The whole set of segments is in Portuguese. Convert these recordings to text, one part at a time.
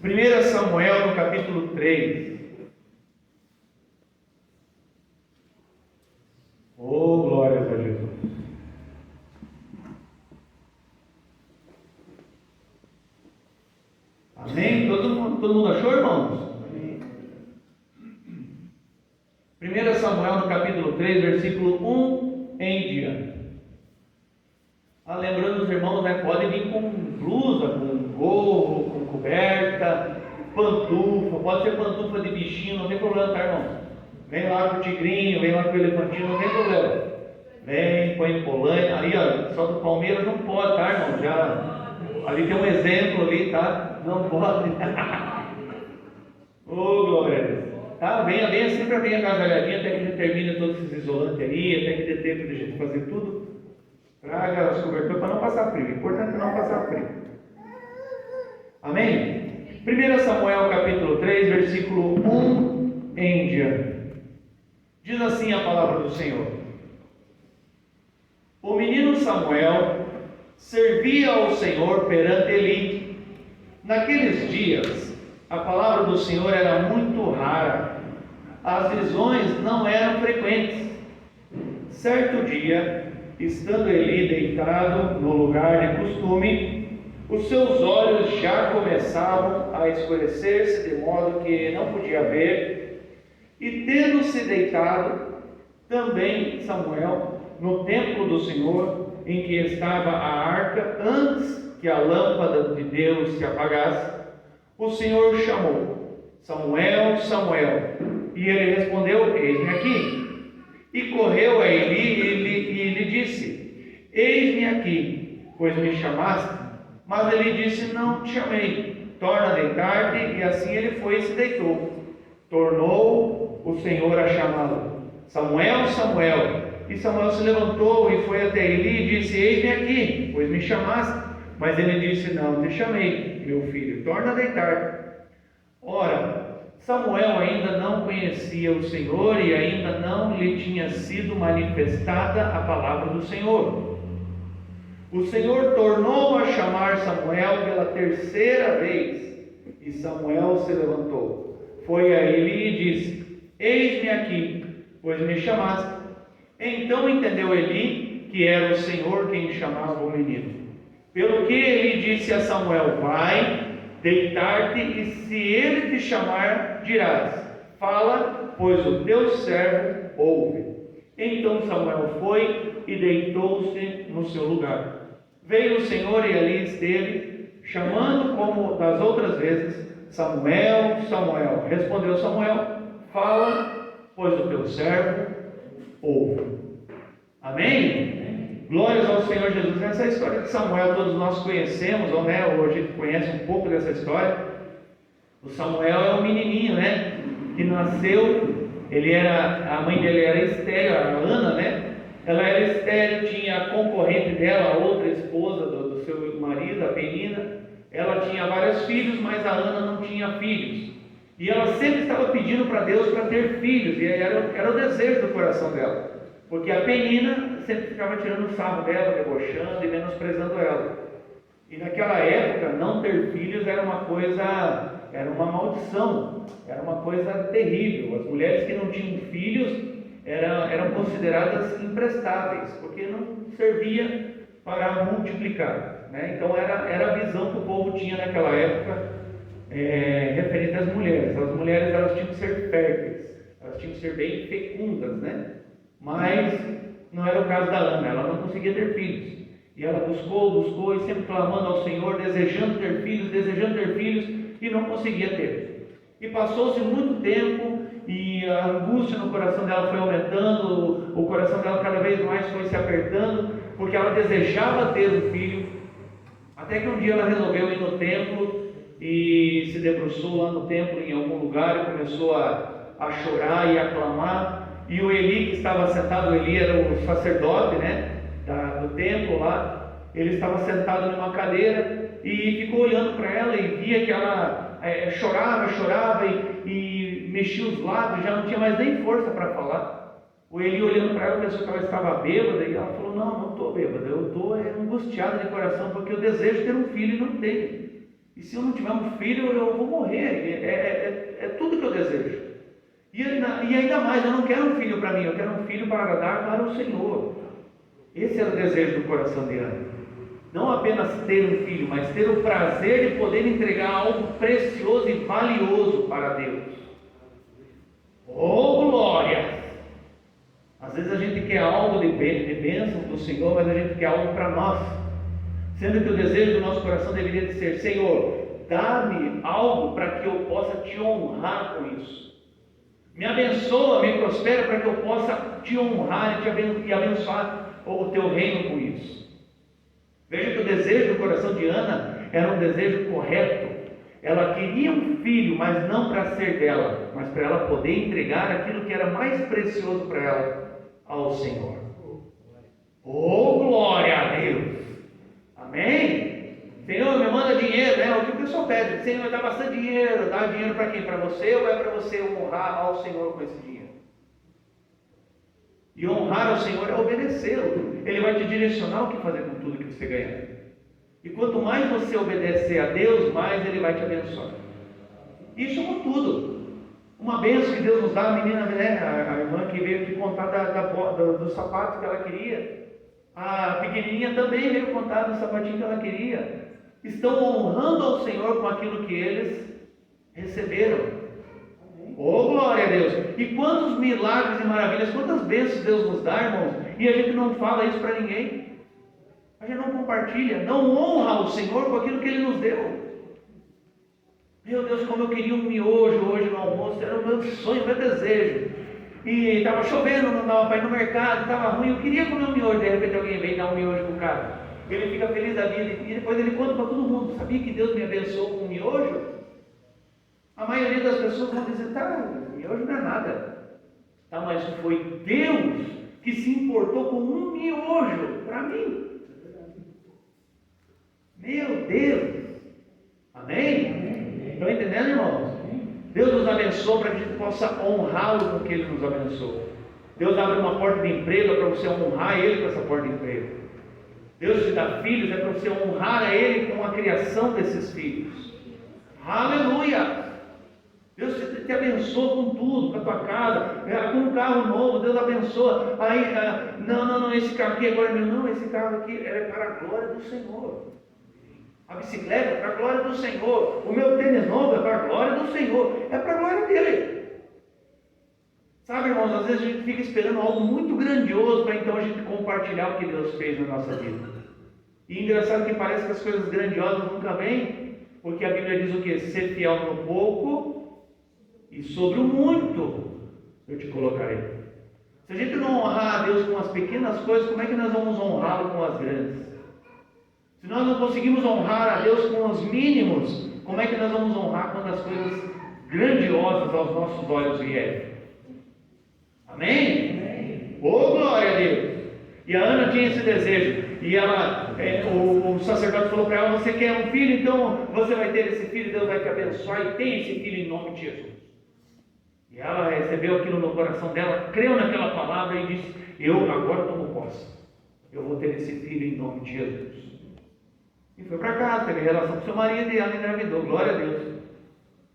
1 Samuel, no capítulo 3. Oh, glórias a Jesus. Amém? Todo mundo achou, irmãos? Amém. 1 Samuel, no capítulo 3, versículo 1 em diante. Lembrando os irmãos, né, podem vir com blusa, com gorro, com coberta, pantufa, pode ser pantufa de bichinho, não tem problema, tá, irmão? Vem lá com o tigrinho, vem lá com o elefantinho, não tem problema. Vem, põe polaina, ali ó, só do Palmeiras não pode, tá, irmão? Já, ali tem um exemplo ali, tá? Não pode. Ô, glória a Deus. Tá, venha sempre bem agasalhadinha, até que a gente termine todos esses isolantes aí, até que dê tempo de a gente fazer tudo. Traga as coberturas para não passar frio. O importante é não passar frio. Amém? 1 Samuel capítulo 3, versículo 1 em diante. Diz assim a palavra do Senhor: O menino Samuel servia ao Senhor perante Eli. Naqueles dias, a palavra do Senhor era muito rara. As visões não eram frequentes. Certo dia, estando Eli deitado no lugar de costume, os seus olhos já começavam a escurecer-se de modo que não podia ver, e tendo-se deitado, também Samuel, no templo do Senhor, em que estava a arca, antes que a lâmpada de Deus se apagasse, o Senhor chamou: Samuel, Samuel. E ele respondeu: Eis-me aqui. E correu a Eli e lhe disse: Eis-me aqui, pois me chamaste. Mas ele disse: Não te chamei, torna a deitar-te. E assim ele foi e se deitou. Tornou o Senhor a chamá-lo: Samuel, Samuel. E Samuel se levantou e foi até Eli e disse: Eis-me aqui, pois me chamaste. Mas ele disse: Não te chamei, meu filho, torna a deitar-te. Ora, Samuel ainda não conhecia o Senhor e ainda não lhe tinha sido manifestada a palavra do Senhor. O Senhor tornou a chamar Samuel pela terceira vez, e Samuel se levantou. Foi a Eli e disse: Eis-me aqui, pois me chamaste. Então entendeu Eli que era o Senhor quem chamava o menino. Pelo que Eli disse a Samuel: Vai deitar-te, e se ele te chamar, dirás: Fala, pois o teu servo ouve. Então Samuel foi e deitou-se no seu lugar. Veio o Senhor e ali esteve, chamando como das outras vezes: Samuel, Samuel. Respondeu Samuel: Fala, pois o teu servo ouve. Amém? Glórias ao Senhor Jesus. Essa história de Samuel todos nós conhecemos, ou a gente conhece um pouco dessa história. O Samuel é um menininho, que nasceu. A mãe dele era estéril, a Ana, ela era estéril, tinha a concorrente dela, a outra esposa do seu marido, a Penina. Ela tinha vários filhos, mas a Ana não tinha filhos. E ela sempre estava pedindo para Deus para ter filhos, e era o desejo do coração dela. Porque a Penina sempre ficava tirando o sarro dela, debochando e menosprezando ela. E naquela época, não ter filhos era uma maldição, era uma coisa terrível. As mulheres que não tinham filhos eram consideradas imprestáveis, porque não servia para multiplicar. Então era a visão que o povo tinha naquela época referente às mulheres. As mulheres elas tinham que ser férteis, elas tinham que ser bem fecundas, Mas não era o caso da Ana, ela não conseguia ter filhos. E ela buscou e sempre clamando ao Senhor, desejando ter filhos, e não conseguia ter. E passou-se muito tempo, e a angústia no coração dela foi aumentando, o coração dela cada vez mais foi se apertando, porque ela desejava ter um filho, até que um dia ela resolveu ir no templo, e se debruçou lá no templo em algum lugar, e começou a chorar e a clamar. E o Eli que estava sentado, o Eli era o sacerdote, do templo lá. Ele estava sentado numa cadeira e ficou olhando para ela e via que ela chorava e mexia os lábios, já não tinha mais nem força para falar. O Eli olhando para ela pensou que ela estava bêbada e ela falou: Não estou bêbada, eu estou angustiada de coração porque eu desejo ter um filho e não tenho. E se eu não tiver um filho, eu vou morrer. É tudo que eu desejo. E ainda mais, eu não quero um filho para mim, eu quero um filho para agradar para o Senhor. Esse era o desejo do coração de Ana. Não apenas ter um filho, mas ter o prazer de poder entregar algo precioso e valioso para Deus. Oh, glória! Às vezes a gente quer algo de bênção do Senhor, mas a gente quer algo para nós. Sendo que o desejo do nosso coração deveria de ser: Senhor, dá-me algo para que eu possa te honrar com isso. Me abençoa, me prospera para que eu possa te honrar e abençoar o teu reino com isso. Veja que o desejo do coração de Ana era um desejo correto. Ela queria um filho, mas não para ser dela, mas para ela poder entregar aquilo que era mais precioso para ela ao Senhor. Oh, glória a Deus! Amém? Senhor, me manda dinheiro, né? O que o pessoal pede? Senhor, dá bastante dinheiro. Dá dinheiro para quem? Para você, ou é para você honrar ao Senhor com esse dinheiro? E honrar ao Senhor é obedecê-lo. Ele vai te direcionar o que fazer com tudo que você ganhar. E quanto mais você obedecer a Deus, mais Ele vai te abençoar. Isso com tudo. Uma bênção que Deus nos dá, a menina, né? A irmã que veio aqui contar do sapato que ela queria. A pequenininha também veio contar do sapatinho que ela queria. Estão honrando ao Senhor com aquilo que eles receberam. Oh, glória a Deus! E quantos milagres e maravilhas, quantas bênçãos Deus nos dá, irmãos, e a gente não fala isso para ninguém. A gente não compartilha, não honra o Senhor com aquilo que Ele nos deu. Meu Deus, como eu queria um miojo hoje no almoço, era o meu sonho, o meu desejo. E estava chovendo, não dava para ir no mercado, estava ruim, eu queria comer um miojo, de repente alguém vem dar um miojo para o cara. Ele fica feliz da vida e depois ele conta para todo mundo: sabia que Deus me abençoou com um miojo? A maioria das pessoas vão dizer: tá, miojo não é nada. Tá, mas foi Deus que se importou com um miojo para mim. Meu Deus! Amém? Estão entendendo, irmãos? Deus nos abençoa para que a gente possa honrá-lo com o que Ele nos abençoou. Deus abre uma porta de emprego para você honrar Ele com essa porta de emprego. Deus te dá filhos é para você honrar a Ele com a criação desses filhos. Aleluia! Deus te abençoa com tudo, com a tua casa, com um carro novo, Deus abençoa. Aí, não, esse carro aqui agora é meu. Não, esse carro aqui é para a glória do Senhor. A bicicleta é para a glória do Senhor. O meu tênis novo é para a glória do Senhor. É para a glória dele. Sabe, irmãos, às vezes a gente fica esperando algo muito grandioso para então a gente compartilhar o que Deus fez na nossa vida. E engraçado que parece que as coisas grandiosas nunca vêm, porque a Bíblia diz o quê? Ser fiel no pouco e sobre o muito eu te colocarei. Se a gente não honrar a Deus com as pequenas coisas, como é que nós vamos honrá-lo com as grandes? Se nós não conseguimos honrar a Deus com os mínimos, como é que nós vamos honrar quando as coisas grandiosas aos nossos olhos vierem? Amém? Amém. Oh, glória a Deus! E a Ana tinha esse desejo. E ela, o sacerdote falou para ela: você quer um filho? Então você vai ter esse filho, Deus vai te abençoar, e tem esse filho em nome de Jesus. E ela recebeu aquilo no coração dela, creu naquela palavra e disse: eu agora tomo posse, eu vou ter esse filho em nome de Jesus. E foi para casa, teve relação com seu marido e ela engravidou, glória a Deus.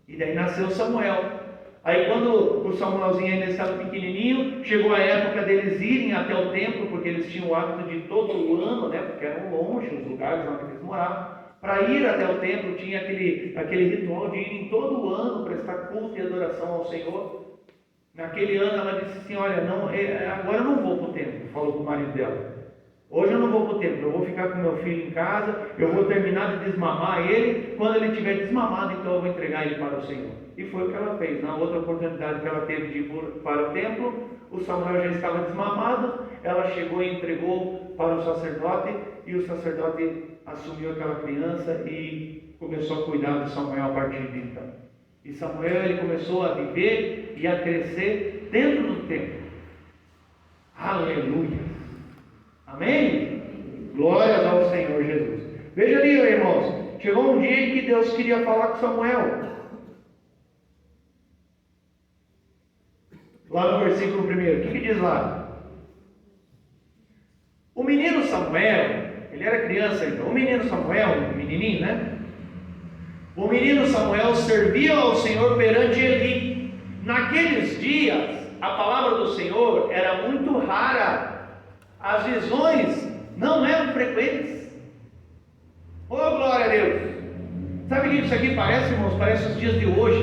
E daí nasceu Samuel. Aí quando o Samuelzinho ainda estava pequenininho, chegou a época deles irem até o templo, porque eles tinham o hábito de todo o ano, né, porque eram longe os lugares onde eles moravam. Para ir até o templo tinha aquele ritual de ir todo o ano prestar culto e adoração ao Senhor. Naquele ano ela disse assim: olha, agora eu não vou para o templo, falou com o marido dela. Hoje eu não vou para o templo, eu vou ficar com meu filho em casa, eu vou terminar de desmamar ele, quando ele estiver desmamado, então eu vou entregar ele para o Senhor. E foi o que ela fez. Na outra oportunidade que ela teve de ir para o templo, o Samuel já estava desmamado, ela chegou e entregou para o sacerdote, e o sacerdote assumiu aquela criança e começou a cuidar de Samuel a partir de então. E Samuel, ele começou a viver e a crescer dentro do templo. Aleluia! Amém? Glórias ao Senhor Jesus. Veja ali, irmãos, chegou um dia em que Deus queria falar com Samuel. Lá no versículo 1, o que diz lá? O menino Samuel, ele era criança então, o menino Samuel, um menininho, né? O menino Samuel servia ao Senhor perante Eli. Naqueles dias, a palavra do Senhor era muito rara. As visões não eram frequentes. Oh, glória a Deus! Sabe o que isso aqui parece, irmãos? Parece os dias de hoje,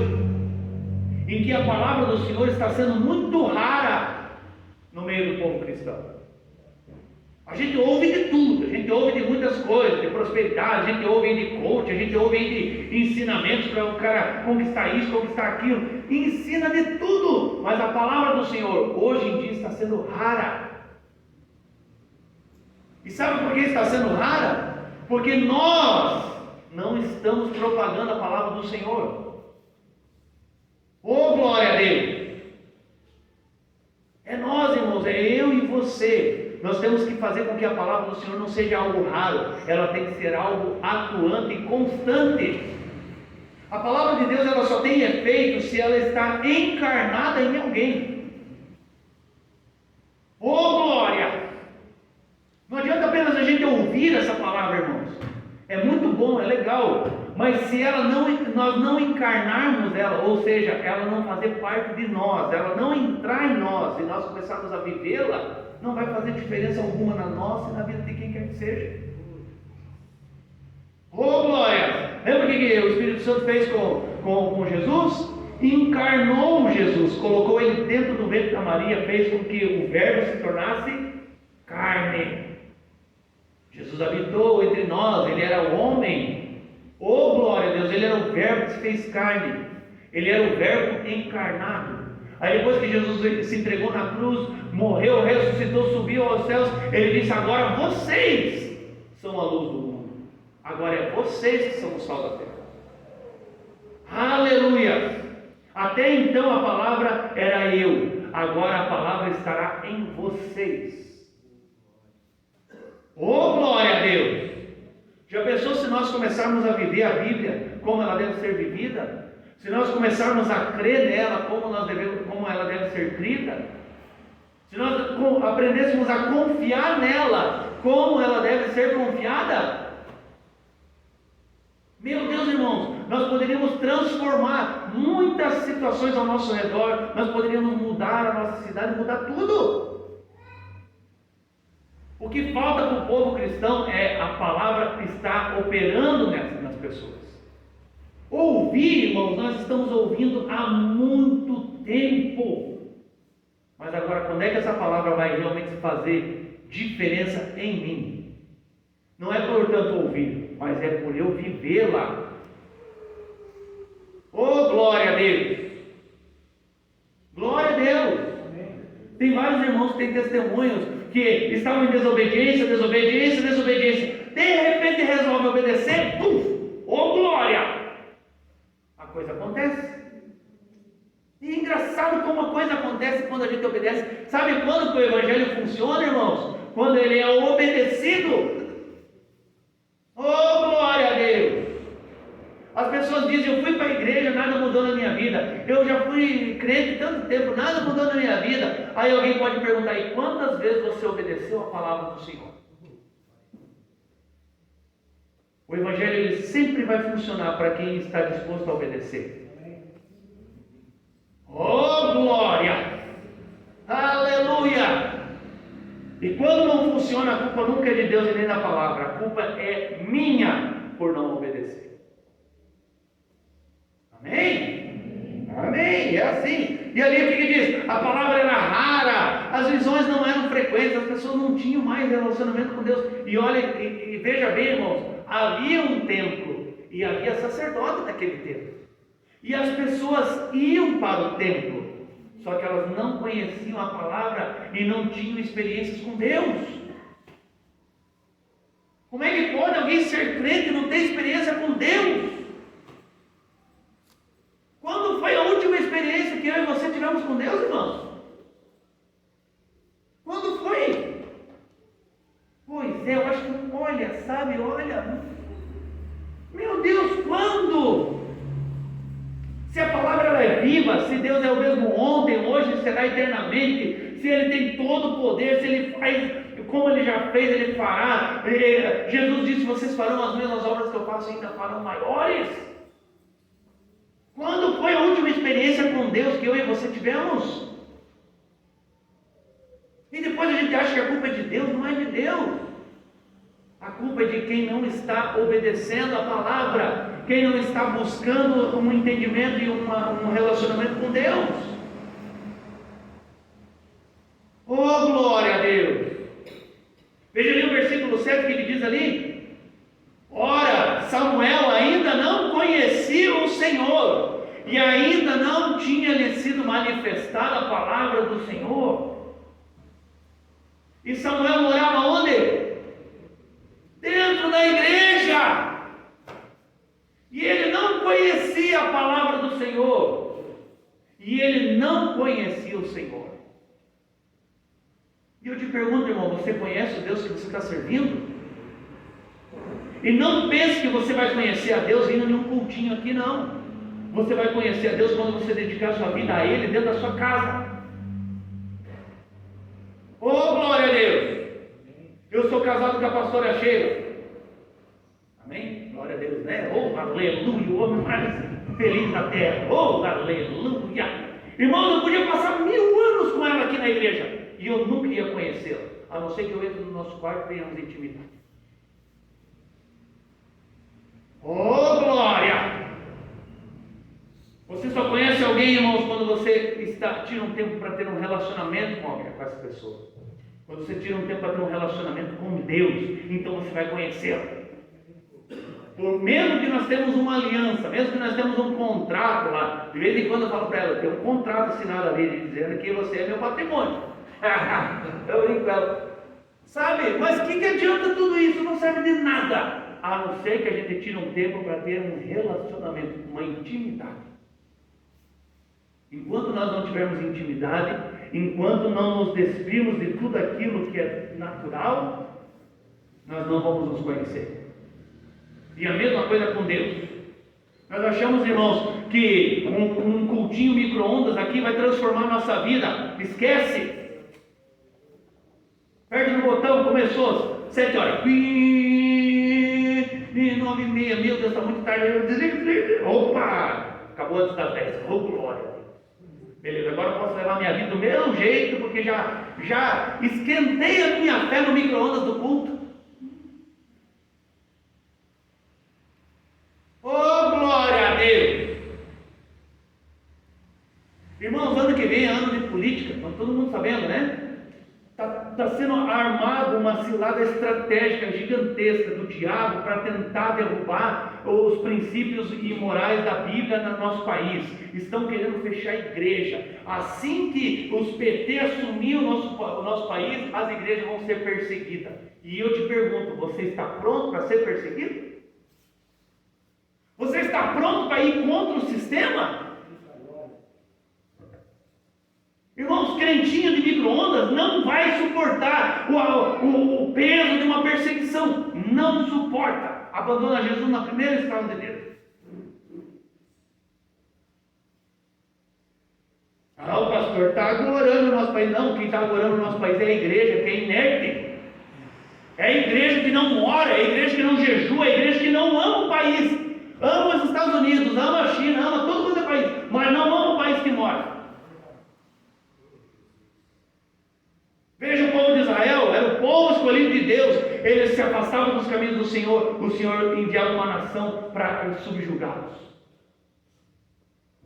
em que a palavra do Senhor está sendo muito rara no meio do povo cristão. A gente ouve de tudo, a gente ouve de muitas coisas, de prosperidade, a gente ouve de coach, a gente ouve de ensinamentos para o cara conquistar isso, conquistar aquilo, ensina de tudo, mas a palavra do Senhor hoje em dia está sendo rara. E sabe por que está sendo rara? Porque nós não estamos propagando a palavra do Senhor. Oh, glória a Deus! É nós, irmãos, é eu e você. Nós temos que fazer com que a palavra do Senhor não seja algo raro, ela tem que ser algo atuante e constante. A palavra de Deus, ela só tem efeito se ela está encarnada em alguém. Oh, glória! Não adianta apenas a gente ouvir essa palavra, irmãos. É muito bom, é legal, mas se nós não encarnarmos ela, ou seja, ela não fazer parte de nós, ela não entrar em nós e nós começarmos a vivê-la, não vai fazer diferença alguma na nossa e na vida de quem quer que seja. Oh, glória! Lembra o que o Espírito Santo fez com Jesus? Encarnou Jesus, colocou ele dentro do ventre da Maria, fez com que o Verbo se tornasse carne. Jesus habitou entre nós, ele era o homem. Oh, glória a Deus, ele era o Verbo que se fez carne, ele era o Verbo encarnado. Aí depois que Jesus se entregou na cruz, morreu, ressuscitou, subiu aos céus, ele disse: agora vocês são a luz do mundo, agora é vocês que são o sal da terra. Aleluia! Até então a palavra era eu, agora a palavra estará em vocês. Oh, glória a Deus! Já pensou se nós começarmos a viver a Bíblia como ela deve ser vivida? Se nós começarmos a crer nela como ela deve ser crida? Se nós aprendêssemos a confiar nela como ela deve ser confiada? Meu Deus, irmãos, nós poderíamos transformar muitas situações ao nosso redor, nós poderíamos mudar a nossa cidade, mudar tudo. O que falta para o povo cristão é a palavra estar operando nas pessoas. Ouvir, irmãos, nós estamos ouvindo há muito tempo. Mas agora, quando é que essa palavra vai realmente fazer diferença em mim? Não é por tanto ouvir, mas é por eu vivê-la. Oh, glória a Deus! Glória a Deus! Tem vários irmãos que têm testemunhos que estavam em desobediência. De repente resolve obedecer, puf! Oh, glória! A coisa acontece. E é engraçado como a coisa acontece quando a gente obedece. Sabe quando que o Evangelho funciona, irmãos? Quando ele é obedecido. Oh, glória a Deus! As pessoas dizem: eu fui para a igreja, nada mudou na minha vida. Eu já fui crente tanto tempo, nada mudou na minha vida. Aí alguém pode perguntar: e quantas vezes você obedeceu a palavra do Senhor? O Evangelho ele sempre vai funcionar para quem está disposto a obedecer. Oh, glória! Aleluia! E quando não funciona, a culpa nunca é de Deus e nem da palavra. A culpa é minha por não obedecer. Amém? Amém, é assim. E ali o que diz? A palavra era rara, as visões não eram frequentes, as pessoas não tinham mais relacionamento com Deus. E olha, e veja bem, irmãos, havia um templo e havia sacerdote naquele templo. E as pessoas iam para o templo, só que elas não conheciam a palavra e não tinham experiências com Deus. Como é que pode alguém ser crente e não ter experiência com Deus? Quando foi a última experiência que eu e você tivemos com Deus, irmãos? Quando foi? Pois é, eu acho que, olha, meu Deus, quando? Se a palavra ela é viva, se Deus é o mesmo ontem, hoje, será eternamente, se Ele tem todo o poder, se Ele faz como Ele já fez, Ele fará. Jesus disse: vocês farão as mesmas obras que eu faço, ainda farão maiores. Quando foi a última experiência com Deus que eu e você tivemos? E depois a gente acha que a culpa é de Deus. Não é de Deus. A culpa é de quem não está obedecendo a palavra, quem não está buscando um entendimento e um relacionamento com Deus. Oh, glória a Deus! Veja ali o versículo 7 que ele diz ali: ora, Samuel ainda não conhecia o Senhor, e ainda não tinha lhe sido manifestada a palavra do Senhor. E Samuel morava onde? Dentro da igreja. E ele não conhecia a palavra do Senhor. E ele não conhecia o Senhor. E eu te pergunto, irmão, você conhece o Deus que você está servindo? E não pense que você vai conhecer a Deus vindo em um cultinho aqui, não. Você vai conhecer a Deus quando você dedicar a sua vida a Ele dentro da sua casa. Oh, glória a Deus! Eu sou casado com a pastora Sheila. Amém? Glória a Deus, né? Oh, aleluia! O homem mais feliz da terra. Oh, aleluia! Irmão, eu podia passar 1000 anos com ela aqui na igreja e eu nunca ia conhecê-la, a não ser que eu entre no nosso quarto e tenhamos intimidade. Oh, glória! Você só conhece alguém, irmãos, quando você tira um tempo para ter um relacionamento com essa pessoa. Quando você tira um tempo para ter um relacionamento com Deus, então você vai conhecê-lo. Mesmo que nós temos uma aliança, mesmo que nós temos um contrato lá, de vez em quando eu falo para ela, tem um contrato assinado ali, dizendo que você é meu patrimônio. Eu brinco com ela. Sabe, mas o que adianta tudo isso? Não serve de nada, a não ser que a gente tire um tempo para ter um relacionamento, uma intimidade. Enquanto nós não tivermos intimidade, enquanto não nos despirmos de tudo aquilo que é natural, nós não vamos nos conhecer. E a mesma coisa com Deus. Nós achamos, irmãos, que um cultinho micro-ondas aqui vai transformar a nossa vida. Esquece. Perde no botão, começou 7 horas. 9h30, meu Deus, está muito tarde. Desliga. Opa! Acabou antes das 10. Oh, glória. Beleza, agora eu posso levar minha vida do meu jeito, porque já esquentei a minha fé no micro-ondas do culto. Oh, glória a Deus! Irmãos, ano que vem é ano de política, estamos todo mundo sabendo, né? Está sendo armado uma cilada estratégica gigantesca do diabo para tentar derrubar os princípios imorais da Bíblia no nosso país. Estão querendo fechar a igreja. Assim que os PT assumir o nosso país, as igrejas vão ser perseguidas. E eu te pergunto, você está pronto para ser perseguido? Você está pronto para ir contra o sistema? Irmãos, crentinho de micro-ondas não vai suportar o peso de uma perseguição. Não suporta. Abandona Jesus na primeira escala de Deus. Ah, o pastor está agorando o nosso país. Não, quem está agorando o nosso país é a igreja, que é inerte. É a igreja que não ora, é a igreja que não jejua, é a igreja que não ama o país. Ama os Estados Unidos, ama a China, ama todo mundo é país, mas não ama o país que mora. Veja o povo de Israel, era o povo escolhido de Deus. Eles se afastavam dos caminhos do Senhor. O Senhor enviava uma nação para subjugá-los.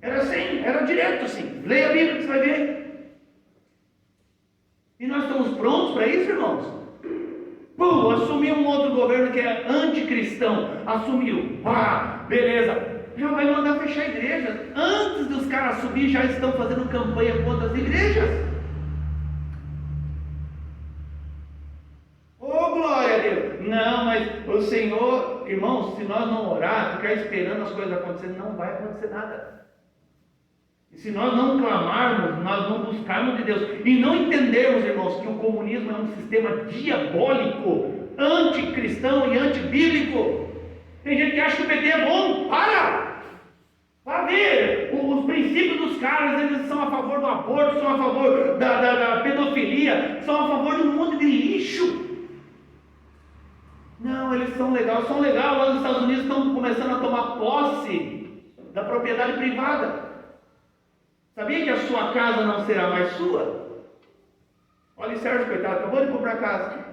Era assim, era direto assim. Leia a Bíblia que você vai ver. E nós estamos prontos para isso, irmãos? Assumiu um outro governo que é anticristão. Assumiu. Beleza. Já vai mandar fechar igrejas. Antes dos caras subir, já estão fazendo campanha contra as igrejas. Oh, glória a Deus! Não, mas o Senhor, irmãos, se nós não orar, ficar esperando as coisas acontecerem, não vai acontecer nada. E se nós não clamarmos, nós não buscarmos de Deus, e não entendermos, irmãos, que o comunismo é um sistema diabólico, anticristão e antibíblico. Tem gente que acha que o PT é bom. Para ver, os princípios dos caras, eles são a favor do aborto, são a favor da pedofilia, são a favor de um monte de lixo. Não, eles são legais. Lá nos Estados Unidos estão começando a tomar posse da propriedade privada. Sabia que a sua casa não será mais sua? Olha o Sérgio, coitado, acabou de comprar casa.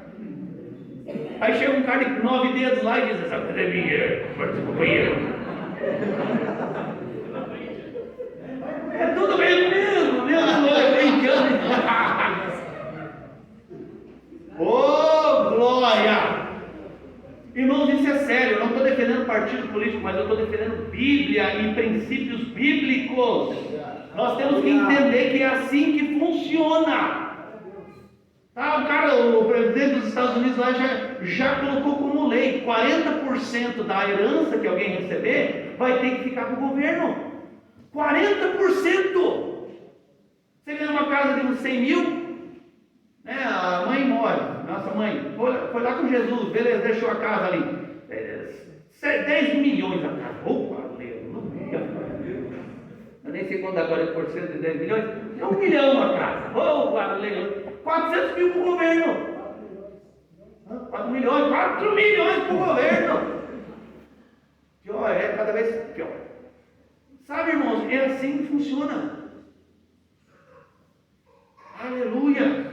Aí chega um cara de 9 dedos lá e diz: essa casa é minha, pode ser companheiro. É tudo bem mesmo, brincando. Ô, glória! Irmãos, isso é sério. Eu não estou defendendo partido político, mas eu estou defendendo Bíblia e princípios bíblicos. Nós temos que entender que é assim que funciona. O presidente dos Estados Unidos lá já colocou como lei: 40% da herança que alguém receber vai ter que ficar para o governo. 40%! Você ganha uma casa de uns 100 mil, né? A mãe morre, nossa mãe foi lá com Jesus, beleza, deixou a casa ali, 10 milhões a casa. Opa, aleluia! Eu nem sei quanto dá 40% de 10 milhões, é 1 milhão a casa. Opa, aleluia! 400 mil para o governo. 4 milhões para o governo. Pior, é cada vez pior. Sabe, irmãos, é assim que funciona. Aleluia!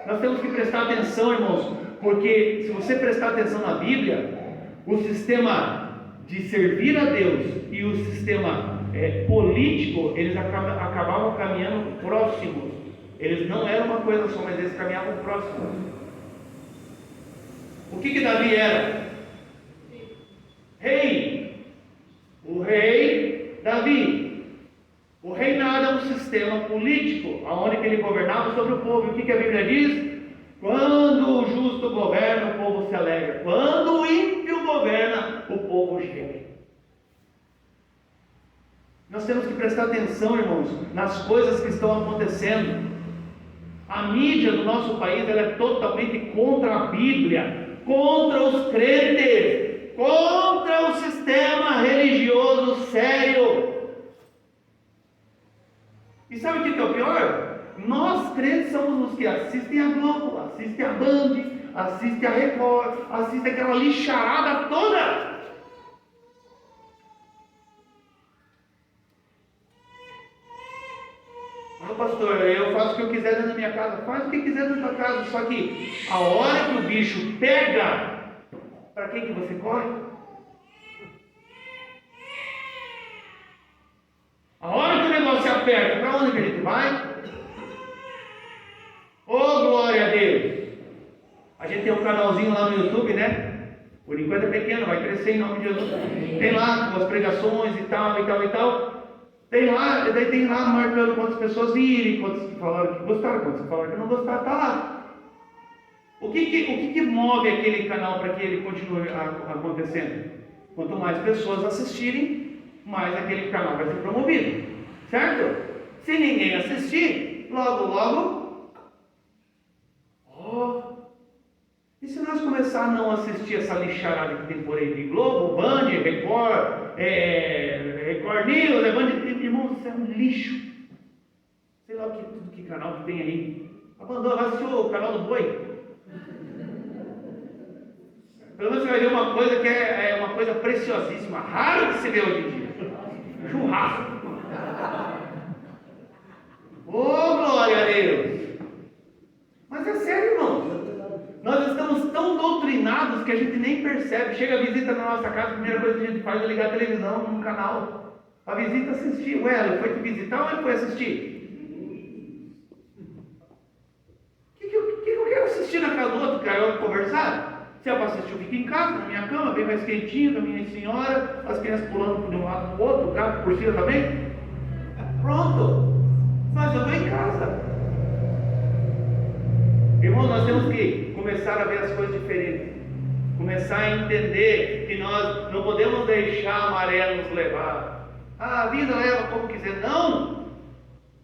Nós temos que prestar atenção, irmãos, porque se você prestar atenção na Bíblia, o sistema de servir a Deus e o sistema político, eles acabavam caminhando próximos. Eles não eram uma coisa só, mas eles caminhavam próximos. O que Davi era? Rei. O rei Davi. O reinado é um sistema político, onde ele governava sobre o povo. E o que a Bíblia diz? Quando o justo governa, o povo se alegra. Quando o ímpio governa, o povo geme. Nós temos que prestar atenção, irmãos, nas coisas que estão acontecendo. A mídia do nosso país, ela é totalmente contra a Bíblia, contra os crentes, contra o sistema religioso sério. E sabe o que é o pior? Nós crentes somos os que assistem a Globo, assistem a Band, assistem a Record, assistem aquela lixarada toda. Pastor, eu faço o que eu quiser dentro da minha casa. Faz o que quiser dentro da tua casa. Só que a hora que o bicho pega, para quem que você corre? A hora que o negócio aperta, para onde que a gente vai? Oh, glória a Deus! A gente tem um canalzinho lá no YouTube, né? Por enquanto é pequeno, vai crescer em nome de Jesus. Tem lá com as pregações e tal, e tal, e tal. Tem lá marcando quantas pessoas viram, quantas que falaram que gostaram, quantas que falaram que não gostaram, está lá. O que move aquele canal para que ele continue acontecendo? Quanto mais pessoas assistirem, mais aquele canal vai ser promovido, certo? Se ninguém assistir, logo, e se nós começar a não assistir essa lixarada que tem por aí de Globo, Band, Record, Record News, Band, irmãos, isso é um lixo. Sei lá que canal que tem aí. Abandona, vai assistir o canal do Boi. Pelo menos você vai ver uma coisa que é uma coisa preciosíssima, raro de se ver hoje em dia. Churrasco. Oh, glória a Deus! Mas é sério, irmão. Nós estamos tão doutrinados que a gente nem percebe. Chega a visita na nossa casa, a primeira coisa que a gente faz é ligar a televisão num canal. A visita assistir. Ué, ele foi te visitar ou ele foi assistir? O que eu quero assistir na casa do outro? Quero conversar? Se é para assistir, eu fico em casa, na minha cama, bem mais quentinho, com a minha senhora, as crianças pulando de um lado para o outro, o gato por cima também. Pronto. Mas eu estou em casa. Irmão, nós temos que começar a ver as coisas diferentes. Começar a entender que nós não podemos deixar a maré nos levar. A vida leva como quiser. Não!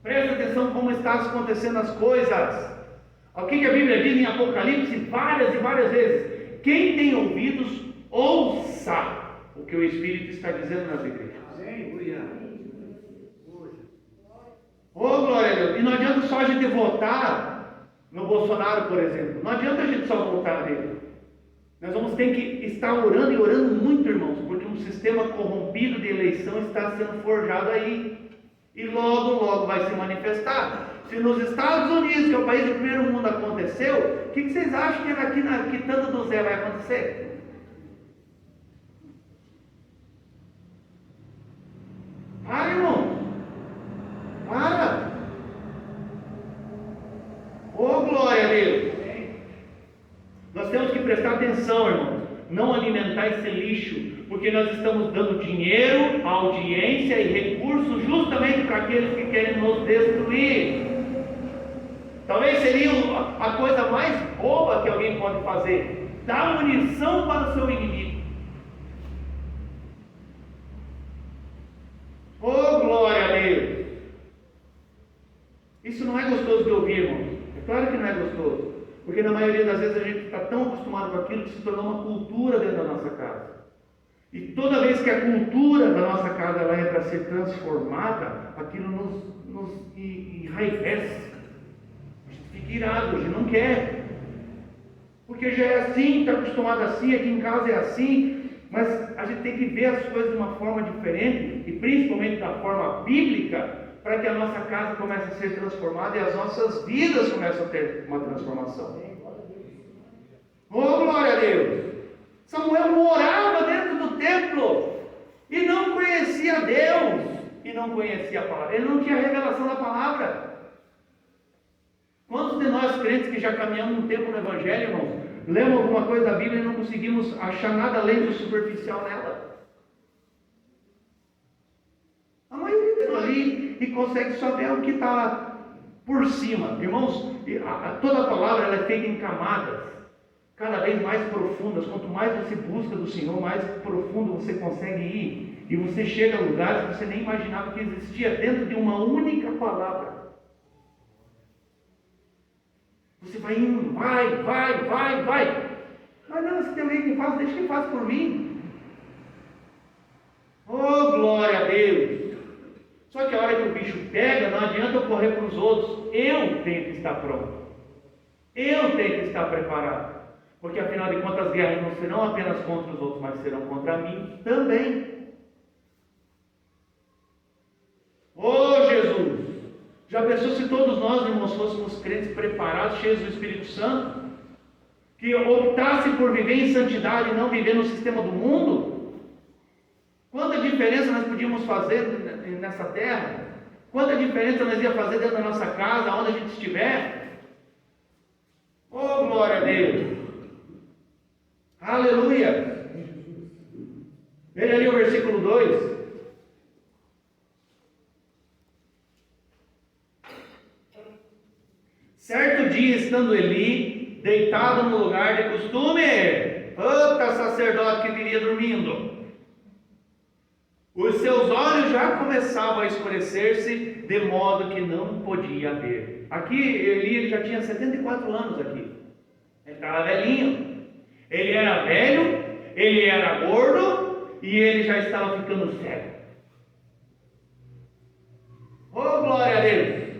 Presta atenção como estão acontecendo as coisas. O que a Bíblia diz em Apocalipse várias e várias vezes? Quem tem ouvidos, ouça o que o Espírito está dizendo nas igrejas. Oh, glória a Deus! E não adianta só a gente votar no Bolsonaro, por exemplo. Não adianta a gente só votar nele. Nós vamos ter que estar orando e orando muito, irmãos, porque um sistema corrompido de eleição está sendo forjado aí. E logo, logo vai se manifestar. Se nos Estados Unidos, que é o país do primeiro mundo, aconteceu, o que vocês acham que aqui na quitanda do Zé vai acontecer? Para, irmão. Para. Oh, glória a Deus. Nós temos que prestar atenção, irmãos. Não alimentar esse lixo, porque nós estamos dando dinheiro, audiência e recursos justamente para aqueles que querem nos destruir. Talvez seria a coisa mais boba que alguém pode fazer: dar munição para o seu inimigo. Oh, glória a Deus! Isso não é gostoso de ouvir, irmãos. É claro que não é gostoso, porque na maioria das vezes a gente está tão acostumado com aquilo que se tornou uma cultura dentro da nossa casa. E toda vez que a cultura da nossa casa ela é para ser transformada, aquilo nos enraivece. A gente fica irado, a gente não quer. Porque já é assim, está acostumado assim, aqui em casa é assim. Mas a gente tem que ver as coisas de uma forma diferente, e principalmente da forma bíblica, para que a nossa casa comece a ser transformada e as nossas vidas comecem a ter uma transformação. Oh, glória a Deus! Samuel morava dentro do templo e não conhecia Deus e não conhecia a palavra. Ele não tinha a revelação da palavra. Quantos de nós crentes que já caminhamos um tempo no Evangelho, irmãos, lemos alguma coisa da Bíblia e não conseguimos achar nada além do superficial nela? A maioria de nós ali e consegue só ver o que está por cima. Irmãos, toda a palavra ela é feita em camadas, cada vez mais profundas. Quanto mais você busca do Senhor, mais profundo você consegue ir. E você chega a lugares que você nem imaginava que existia dentro de uma única palavra. Você vai indo, vai. Mas não, se tem alguém que faz, deixa que faz por mim. Oh, glória a Deus! Só que a hora que o bicho pega, não adianta eu correr para os outros. Eu tenho que estar pronto. Eu tenho que estar preparado. Porque afinal de contas as guerras não serão apenas contra os outros, mas serão contra mim também. Oh, Jesus! Já pensou se todos nós, irmãos, fôssemos crentes preparados, cheios do Espírito Santo, que optasse por viver em santidade e não viver no sistema do mundo? Quanta diferença nós podíamos fazer nessa terra? Quanta diferença nós ia fazer dentro da nossa casa, onde a gente estiver? Oh, glória a Deus! Aleluia! Veja ali o versículo 2. Certo dia, estando Eli deitado no lugar de costume, outra sacerdote que viria dormindo, os seus olhos já começavam a escurecer-se, de modo que não podia ver. Aqui, ele já tinha 74 anos aqui. Ele estava velhinho. Ele era velho, ele era gordo, e ele já estava ficando cego. Oh, glória a Deus!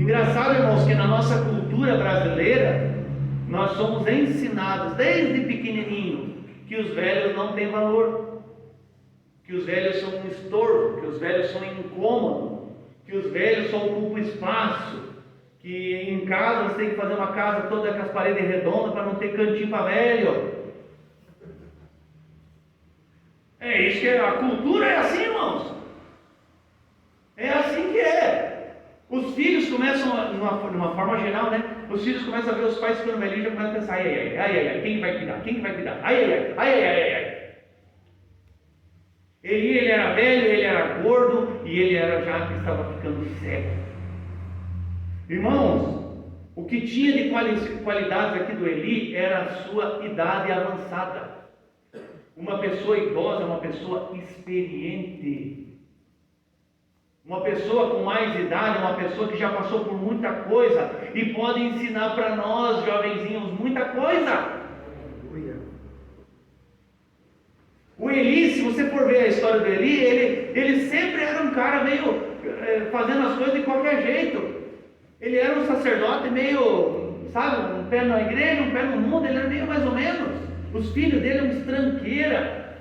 Engraçado, irmãos, que na nossa cultura brasileira, nós somos ensinados desde pequenininho que os velhos não têm valor, que os velhos são um estorvo, que os velhos são incômodo, que os velhos só ocupam espaço, que em casa você tem que fazer uma casa toda com as paredes redondas para não ter cantinho para velho. É isso que é, a cultura é assim, irmãos. É assim que é. Os filhos começam, numa forma geral, né? Os filhos começam a ver os pais ficando velhinhos e já começam a pensar: ai, quem vai cuidar? Quem que vai cuidar? Ai. Ele era velho, ele era gordo e ele era já que estava ficando cego. Irmãos, o que tinha de qualidades aqui do Eli era a sua idade avançada. Uma pessoa idosa é uma pessoa experiente. Uma pessoa com mais idade, uma pessoa que já passou por muita coisa e pode ensinar para nós, jovenzinhos, muita coisa. O Eli, se você for ver a história do Eli, ele sempre era um cara meio fazendo as coisas de qualquer jeito. Ele era um sacerdote meio, sabe, um pé na igreja, um pé no mundo, ele era meio mais ou menos. Os filhos dele eram tranqueira.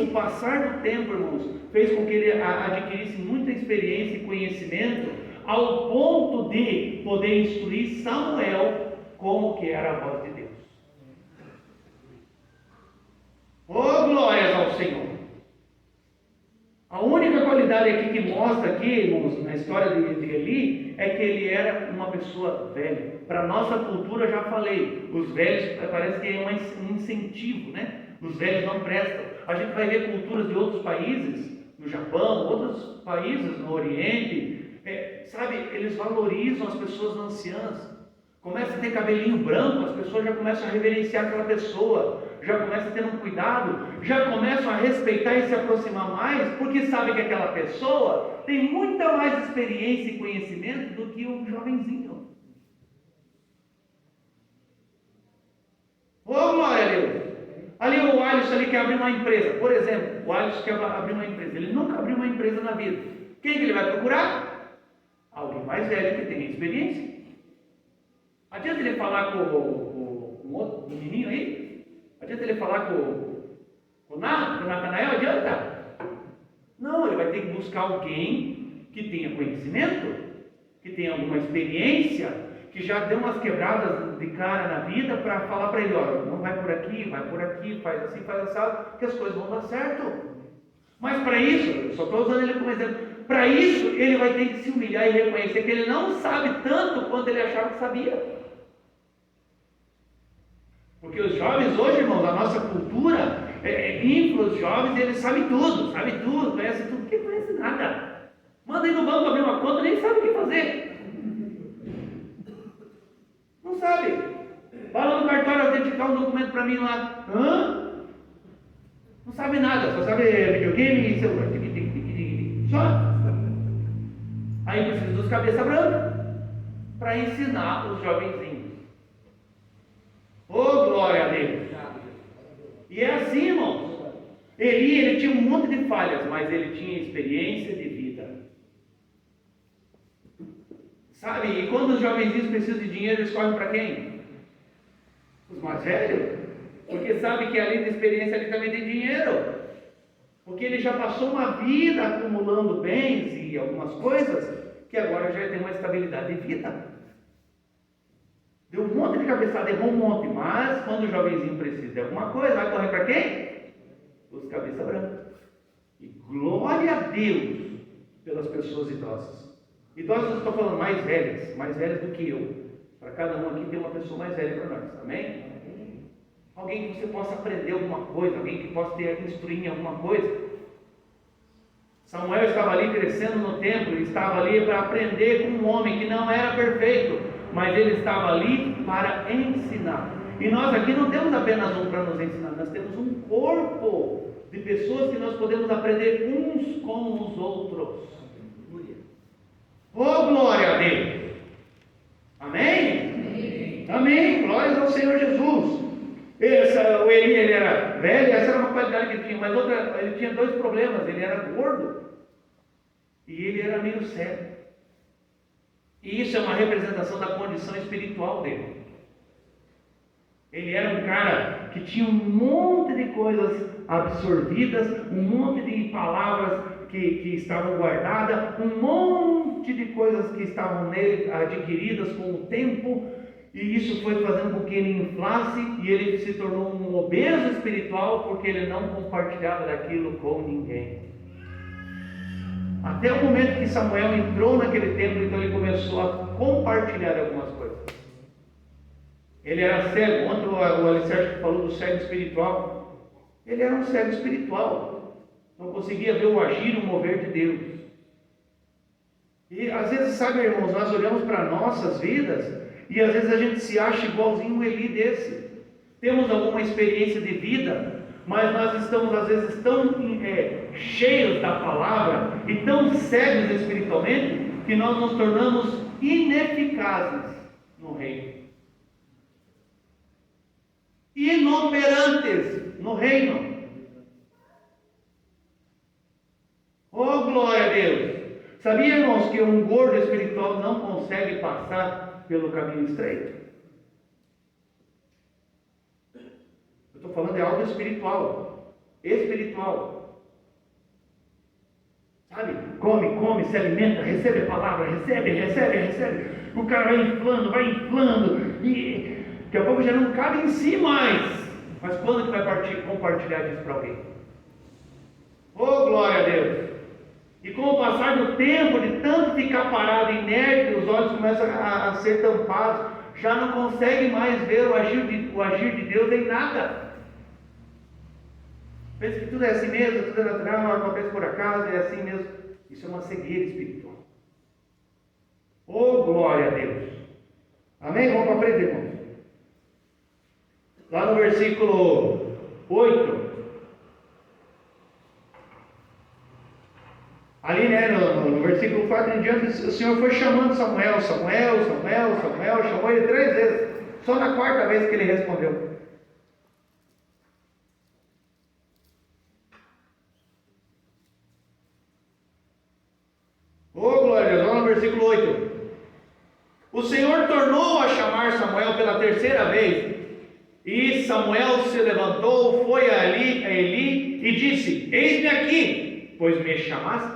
o passar do tempo, irmãos, fez com que ele adquirisse muita experiência e conhecimento, ao ponto de poder instruir Samuel como que era a voz de Deus. Oh, glórias ao Senhor! A única qualidade aqui que mostra aqui, irmãos, na história de Eli, é que ele era uma pessoa velha. Para a nossa cultura, já falei, os velhos parece que é um incentivo, né? Os velhos não prestam. A gente vai ver culturas de outros países, no Japão, outros países no Oriente, sabe, eles valorizam as pessoas anciãs. Começa a ter cabelinho branco, as pessoas já começam a reverenciar aquela pessoa, já começam a ter um cuidado, já começam a respeitar e se aproximar mais, porque sabe que aquela pessoa tem muita mais experiência e conhecimento do que um jovenzinho. Oh, glória a Deus! Ali o Alisson ali quer abrir uma empresa, por exemplo, o Alisson quer abrir uma empresa, ele nunca abriu uma empresa na vida. Quem que ele vai procurar? Alguém mais velho que tenha experiência. Adianta ele falar com o outro menininho aí? Adianta ele falar com o Natanael? Adianta? Não, ele vai ter que buscar alguém que tenha conhecimento, que tenha alguma experiência, que já deu umas quebradas de cara na vida para falar para ele, olha, não vai por aqui, faz assim, faz assado, que as coisas vão dar certo. Mas para isso, eu só estou usando ele como exemplo, para isso ele vai ter que se humilhar e reconhecer que ele não sabe tanto quanto ele achava que sabia. Porque os jovens hoje, irmãos, a nossa cultura infla os jovens, eles sabem tudo, conhecem tudo, porque não conhece nada. Manda ir no banco abrir uma conta, nem sabe o que fazer. Não sabe. Fala no cartório autenticar um documento para mim lá. Não sabe nada, só sabe videogame e celular. Só. Aí precisa dos cabeça branca para ensinar os jovenzinhos. Oh, glória a Deus! E é assim, irmãos. Ele tinha um monte de falhas, mas ele tinha experiência de vida. Sabe, e quando os jovenzinhos precisam de dinheiro, eles correm para quem? Os mais velhos. Porque sabe que além da experiência, ele também tem dinheiro. Porque ele já passou uma vida acumulando bens e algumas coisas, que agora já tem uma estabilidade de vida. Deu um monte de cabeçada, errou um monte, mas quando o jovenzinho precisa de alguma coisa, vai correr para quem? Os cabeça branca. E glória a Deus pelas pessoas idosas. Idosas eu estou falando mais velhas do que eu. Para cada um aqui tem uma pessoa mais velha para nós, amém? Alguém que você possa aprender alguma coisa, alguém que possa ter instruir em alguma coisa. Samuel estava ali crescendo no templo, ele estava ali para aprender com um homem que não era perfeito, mas ele estava ali para ensinar. E nós aqui não temos apenas um para nos ensinar, nós temos um corpo de pessoas que nós podemos aprender uns com os outros. Oh, glória a Deus! Amém? Amém! Glórias ao Senhor Jesus! O Eli, ele era velho, essa era uma qualidade que ele tinha, mas outra, ele tinha dois problemas, ele era gordo e ele era meio cego. E isso é uma representação da condição espiritual dele. Ele era um cara que tinha um monte de coisas absorvidas, um monte de palavras que estavam guardadas, um monte de coisas que estavam nele adquiridas com o tempo, e isso foi fazendo com que ele inflasse e ele se tornou um obeso espiritual porque ele não compartilhava daquilo com ninguém. Até o momento que Samuel entrou naquele templo, então ele começou a compartilhar algumas coisas. Ele era cego. Ontem o Alicerce falou do cego espiritual. Ele era um cego espiritual. Não conseguia ver o agir e o mover de Deus. E às vezes, sabe, irmãos, nós olhamos para nossas vidas e às vezes a gente se acha igualzinho um Eli desse. Temos alguma experiência de vida, mas nós estamos às vezes tão cheios da palavra e tão cegos espiritualmente que nós nos tornamos ineficazes no reino. Inoperantes no reino. Oh, glória a Deus! Sabia, irmãos, que um gordo espiritual não consegue passar pelo caminho estreito? Eu estou falando de algo espiritual. espiritual. Sabe? Come, se alimenta, recebe a palavra, recebe. O cara vai inflando, e daqui a pouco já não cabe em si mais. Mas quando que vai compartilhar isso para alguém? Oh, glória a Deus! E com o passar do tempo, de tanto ficar parado, inerte, os olhos começam a ser tampados, já não consegue mais ver o agir de Deus em nada. Pensa que tudo é assim mesmo, tudo é natural, acontece por acaso, é assim mesmo. Isso é uma cegueira espiritual. Oh, glória a Deus! Amém? Vamos para frente, irmãos. Lá no versículo 8. Ali, né, no versículo 4 em diante, o Senhor foi chamando Samuel, chamou ele 3 vezes. Só na 4ª vez que ele respondeu. Oh, glória a Deus, vamos no versículo 8. O Senhor tornou a chamar Samuel pela 3ª vez. E Samuel se levantou, foi a Eli e disse: Eis-me aqui, pois me chamastes.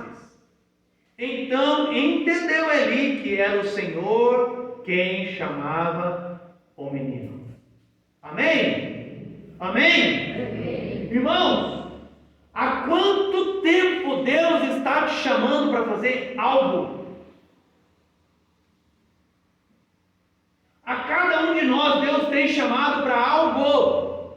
Então entendeu Eli que era o Senhor quem chamava o menino. Amém? Amém? Irmãos, há quanto tempo Deus está te chamando para fazer algo? A cada um de nós, Deus tem chamado para algo,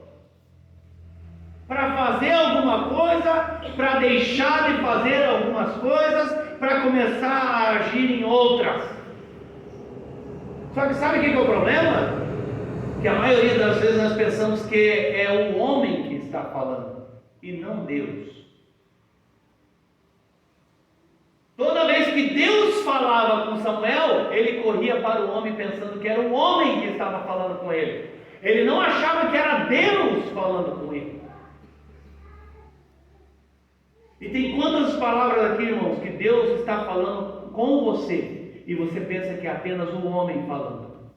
para fazer alguma coisa, para deixar de fazer algumas coisas, para começar a agir em outras. Só que sabe o que é o problema? Que a maioria das vezes nós pensamos que é o homem que está falando e não Deus. Toda vez que Deus falava com Samuel, ele corria para o homem pensando que era o homem que estava falando com ele. Ele não achava que era Deus falando com ele. E tem quantas palavras aqui, irmãos, que Deus está falando com você e você pensa que é apenas o homem falando.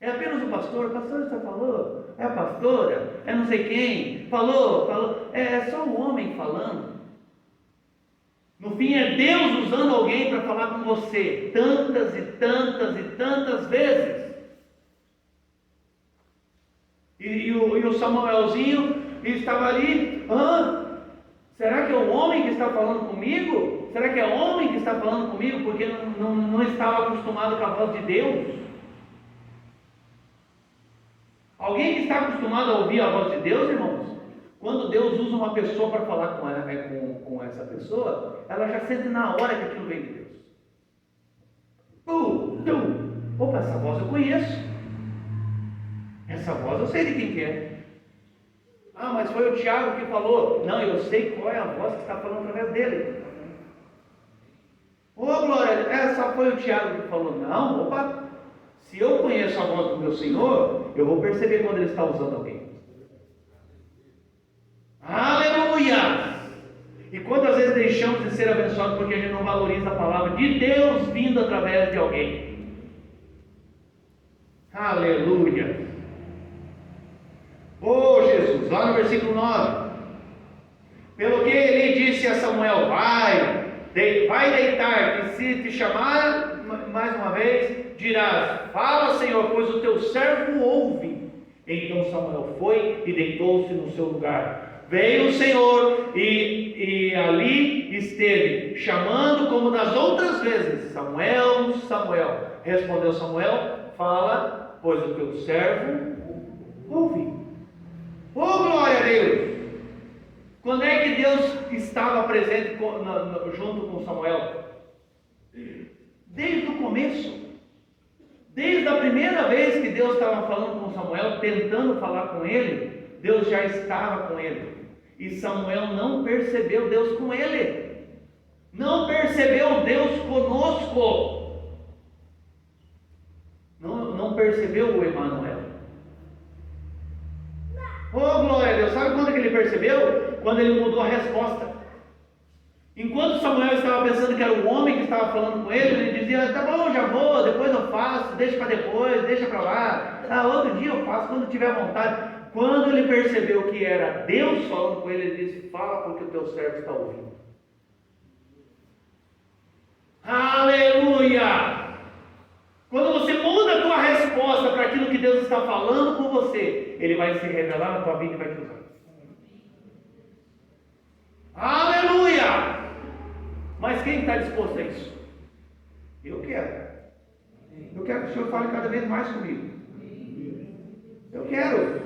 É apenas o pastor só falou, é a pastora, é não sei quem, falou, é só o homem falando. No fim é Deus usando alguém para falar com você, tantas e tantas vezes. E o Samuelzinho estava ali, será que é o homem que está falando comigo? Será que é o homem que está falando comigo porque não estava acostumado com a voz de Deus? Alguém que está acostumado a ouvir a voz de Deus, irmãos, quando Deus usa uma pessoa para falar com essa pessoa, ela já sente na hora que aquilo vem de Deus. Opa, essa voz eu conheço. Essa voz eu sei de quem que é. Mas foi o Tiago que falou. Não, eu sei qual é a voz que está falando através dele. Glória, essa foi o Tiago que falou. Não, opa, se eu conheço a voz do meu Senhor, eu vou perceber quando ele está usando alguém. Aleluia! E quantas vezes deixamos de ser abençoados porque a gente não valoriza a palavra de Deus vindo através de alguém? Aleluia! Jesus, lá no versículo 9: pelo que ele disse a Samuel: vai deitar, que se te chamar mais uma vez, dirás: fala, Senhor, pois o teu servo ouve. Então Samuel foi e deitou-se no seu lugar. Veio o Senhor e ali esteve, chamando como das outras vezes: Samuel, Samuel. Respondeu Samuel: fala, pois o teu servo ouve. Glória a Deus! Quando é que Deus estava presente junto com Samuel? Desde o começo. Desde a primeira vez que Deus estava falando com Samuel, tentando falar com ele, Deus já estava com ele. E Samuel não percebeu Deus com ele. Não percebeu Deus conosco. Não percebeu o Emanuel. Glória a Deus! Sabe quando que ele percebeu? Quando ele mudou a resposta. Enquanto Samuel estava pensando que era o homem que estava falando com ele, ele dizia: tá bom, já vou, depois eu faço, deixa para depois, deixa para lá, outro dia eu faço, quando tiver vontade. Quando ele ele percebeu que era Deus falando com ele, ele disse: fala porque o teu servo está ouvindo. Aleluia! Quando você muda a tua resposta para aquilo que Deus está falando com você, Ele vai se revelar na tua vida e vai te usar. Aleluia! Mas quem está disposto a isso? Eu quero. Eu quero que o Senhor fale cada vez mais comigo. Eu quero.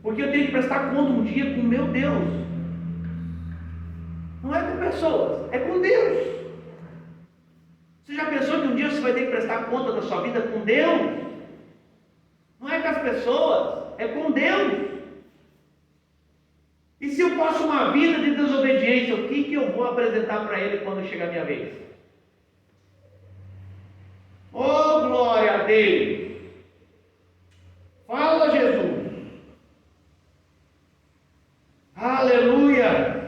Porque eu tenho que prestar conta um dia com o meu Deus. Não é com pessoas, é com Deus. Você já pensou que um dia você vai ter que prestar conta da sua vida com Deus? Não é com as pessoas, é com Deus. E se eu passo uma vida de desobediência, o que eu vou apresentar para Ele quando chegar a minha vez? Oh, glória a Deus! Fala, Jesus! Aleluia!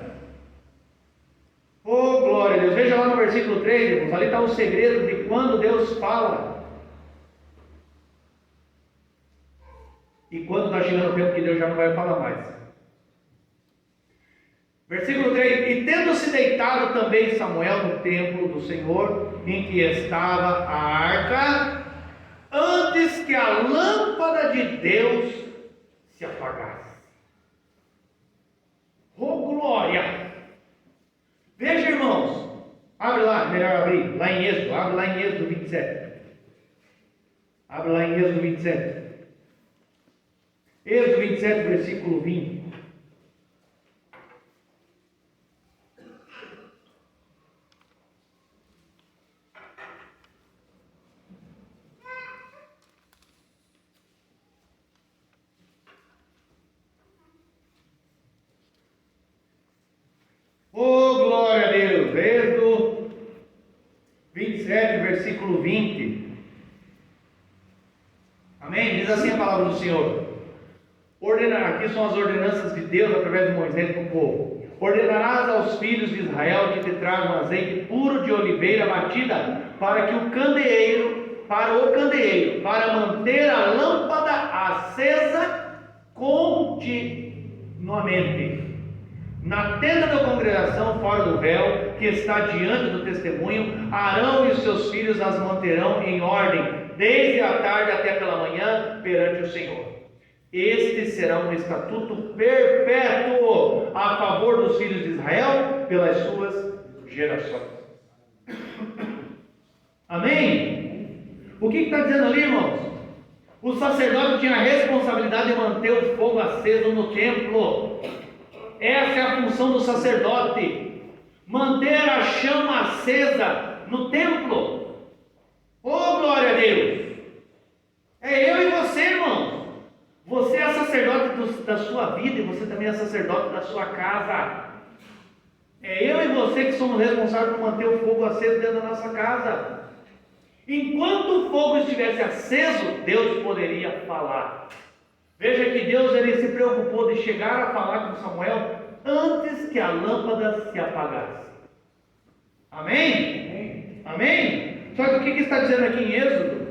Oh, glória a Deus! Veja lá no versículo 3, irmãos, ali está o segredo de quando Deus fala. E quando está chegando o tempo que Deus já não vai falar mais. Versículo 3: E tendo-se deitado também Samuel no templo do Senhor, em que estava a arca, antes que a lâmpada de Deus se apagasse. Oh, glória! Veja, irmãos, abre lá, melhor abrir, lá em Êxodo, abre lá em Êxodo 27. Abre lá em Êxodo 27. Êxodo 27, versículo 20. Oh, glória a Deus! Êxodo 27, versículo 20. Amém? Diz assim a palavra do Senhor. Aqui são as ordenanças de Deus através de Moisés para o povo. Ordenarás aos filhos de Israel que te tragam azeite puro de oliveira batida para o candeeiro, para manter a lâmpada acesa continuamente. Na tenda da congregação, fora do véu, que está diante do testemunho, Arão e os seus filhos as manterão em ordem, desde a tarde até pela manhã, perante o Senhor. Este será um estatuto perpétuo a favor dos filhos de Israel, pelas suas gerações. Amém? O que está dizendo ali, irmãos? O sacerdote tinha a responsabilidade de manter o fogo aceso no templo. Essa é a função do sacerdote, manter a chama acesa no templo. Oh, glória a Deus! É eu e você, irmão. Você é sacerdote da sua vida e você também é sacerdote da sua casa. É eu e você que somos responsáveis por manter o fogo aceso dentro da nossa casa. Enquanto o fogo estivesse aceso, Deus poderia falar. Veja que Deus ele se preocupou de chegar a falar com Samuel antes que a lâmpada se apagasse. Amém? Amém? Só que o que está dizendo aqui em Êxodo?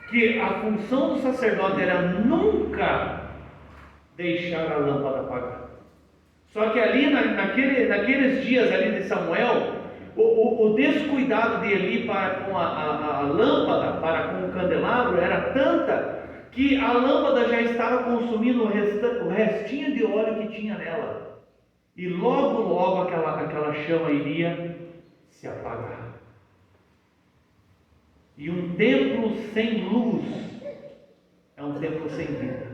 Que a função do sacerdote era nunca deixar a lâmpada apagar. Só que ali naqueles dias ali de Samuel, o descuidado de Eli para com a lâmpada, para com o candelabro, era tanta que a lâmpada já estava consumindo o restinho de óleo que tinha nela. E logo aquela chama iria se apagar. E um templo sem luz é um templo sem vida.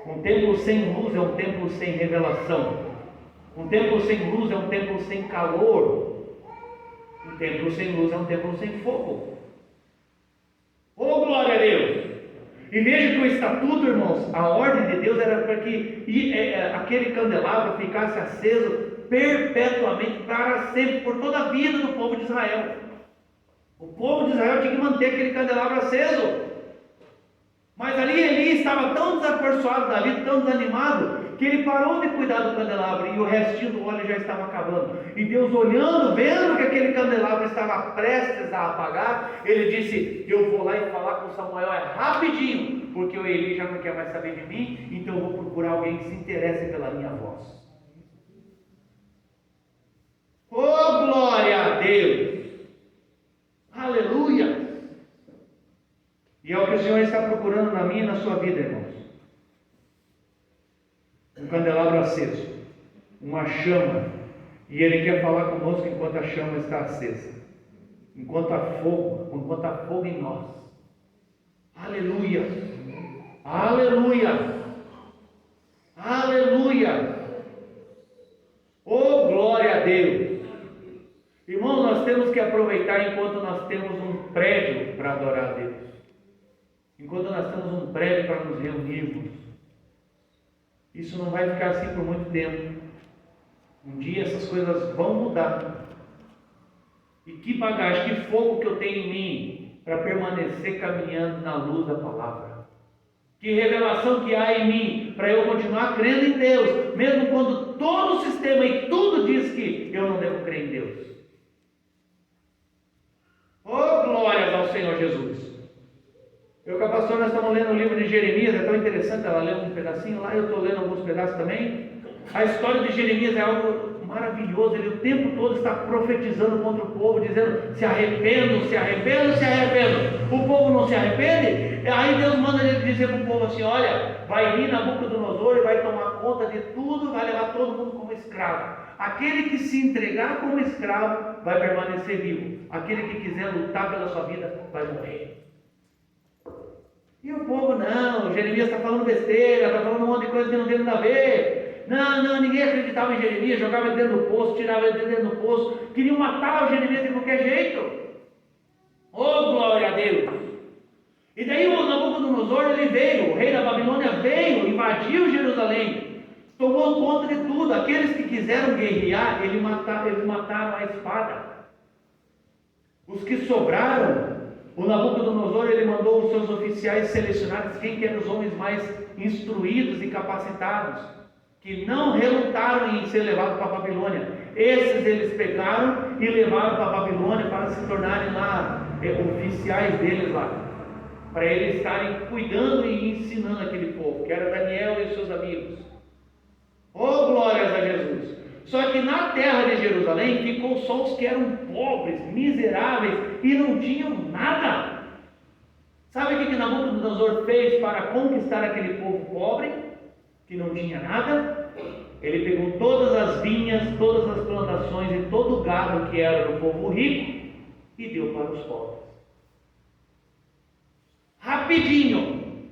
Um templo sem luz é um templo sem revelação. Um templo sem luz é um templo sem calor. Um templo sem luz é um templo sem fogo. Oh, glória a Deus! E veja que o estatuto, irmãos, a ordem de Deus era para que aquele candelabro ficasse aceso perpetuamente, para sempre, por toda a vida do povo de Israel. O povo de Israel tinha que manter aquele candelabro aceso. Mas ali Eli estava tão desacorçoado da vida, tão desanimado, que ele parou de cuidar do candelabro e o restinho do óleo já estava acabando. E Deus, olhando, vendo que aquele candelabro estava prestes a apagar, ele disse: eu vou lá e falar com Samuel rapidinho, porque o Eli já não quer mais saber de mim, então eu vou alguém que se interesse pela minha voz. Oh, glória a Deus! Aleluia! E é o que o Senhor está procurando na minha e na sua vida, irmãos. Um candelabro aceso, uma chama, e Ele quer falar conosco enquanto a chama está acesa, enquanto há fogo em nós. Aleluia! Aleluia! Aleluia! Oh, glória a Deus! Irmão, nós temos que aproveitar enquanto nós temos um prédio para adorar a Deus, enquanto nós temos um prédio para nos reunirmos. Isso não vai ficar assim por muito tempo. Um dia essas coisas vão mudar. E que bagagem, que fogo que eu tenho em mim para permanecer caminhando na luz da palavra. Que revelação que há em mim para eu continuar crendo em Deus, mesmo quando todo o sistema e tudo diz que eu não devo crer em Deus. Oh, glórias ao Senhor Jesus! Eu com a pastora, nós estamos lendo o livro de Jeremias, é tão interessante, ela leu um pedacinho lá, eu estou lendo alguns pedaços também. A história de Jeremias é algo maravilhoso, ele o tempo todo está profetizando contra o povo, dizendo: se arrependam, se arrependam, se arrependam. O povo não se arrepende, aí Deus manda ele dizer para o povo assim: olha, vai vir Nabucodonosor e vai tomar conta de tudo, vai levar todo mundo como escravo. Aquele que se entregar como escravo vai permanecer vivo, aquele que quiser lutar pela sua vida vai morrer. E o povo, não, Jeremias está falando besteira, está falando um monte de coisa que não tem nada a ver. Não, ninguém acreditava em Jeremias, jogava ele dentro do poço, tirava ele dentro do poço, queriam matar o Jeremias de qualquer jeito. Oh, glória a Deus! E daí o Nabucodonosor, ele veio, o rei da Babilônia veio, invadiu Jerusalém, tomou conta de tudo. Aqueles que quiseram guerrear, eles mataram a espada. Os que sobraram, o Nabucodonosor, ele mandou os seus oficiais selecionados, quem que eram os homens mais instruídos e capacitados, que não relutaram em ser levados para a Babilônia. Esses eles pegaram e levaram para a Babilônia para se tornarem lá oficiais deles lá, para eles estarem cuidando e ensinando aquele povo, que era Daniel e os seus amigos. Oh, glórias a Jesus! Só que na terra de Jerusalém ficou só os que eram pobres, miseráveis e não tinham nada. Sabe o que Nabucodonosor fez para conquistar aquele povo pobre, que não tinha nada? Ele pegou todas as vinhas, todas as plantações e todo o gado que era do povo rico e deu para os pobres. Rapidinho,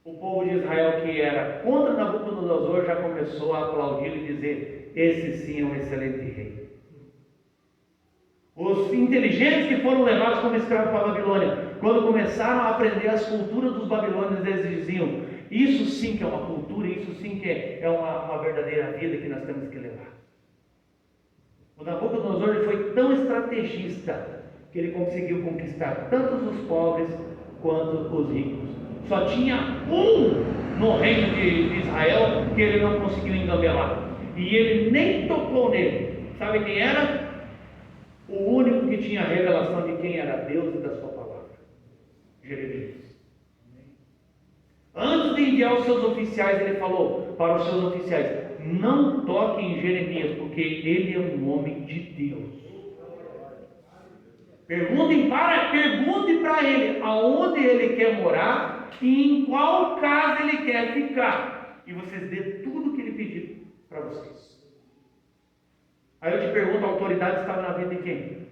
o povo de Israel, que era contra Nabucodonosor, já começou a aplaudir e dizer: esse sim é um excelente rei. Os inteligentes que foram levados como escravos para a Babilônia, quando começaram a aprender as culturas dos babilônios, eles diziam: isso sim que é uma cultura, isso sim que é uma verdadeira vida que nós temos que levar. O Nabucodonosor, ele foi tão estrategista que ele conseguiu conquistar tanto os pobres quanto os ricos. Só tinha um no reino de Israel que ele não conseguiu engambelar, e ele nem tocou nele. Sabe quem era? O único que tinha a revelação de quem era Deus e da sua palavra: Jeremias. Antes de enviar os seus oficiais, ele falou para os seus oficiais: não toquem em Jeremias, porque ele é um homem de Deus. Pergunte para ele aonde ele quer morar e em qual casa ele quer ficar, e vocês dê tudo o que ele pedir para vocês. Aí eu te pergunto: a autoridade estava na vida de quem?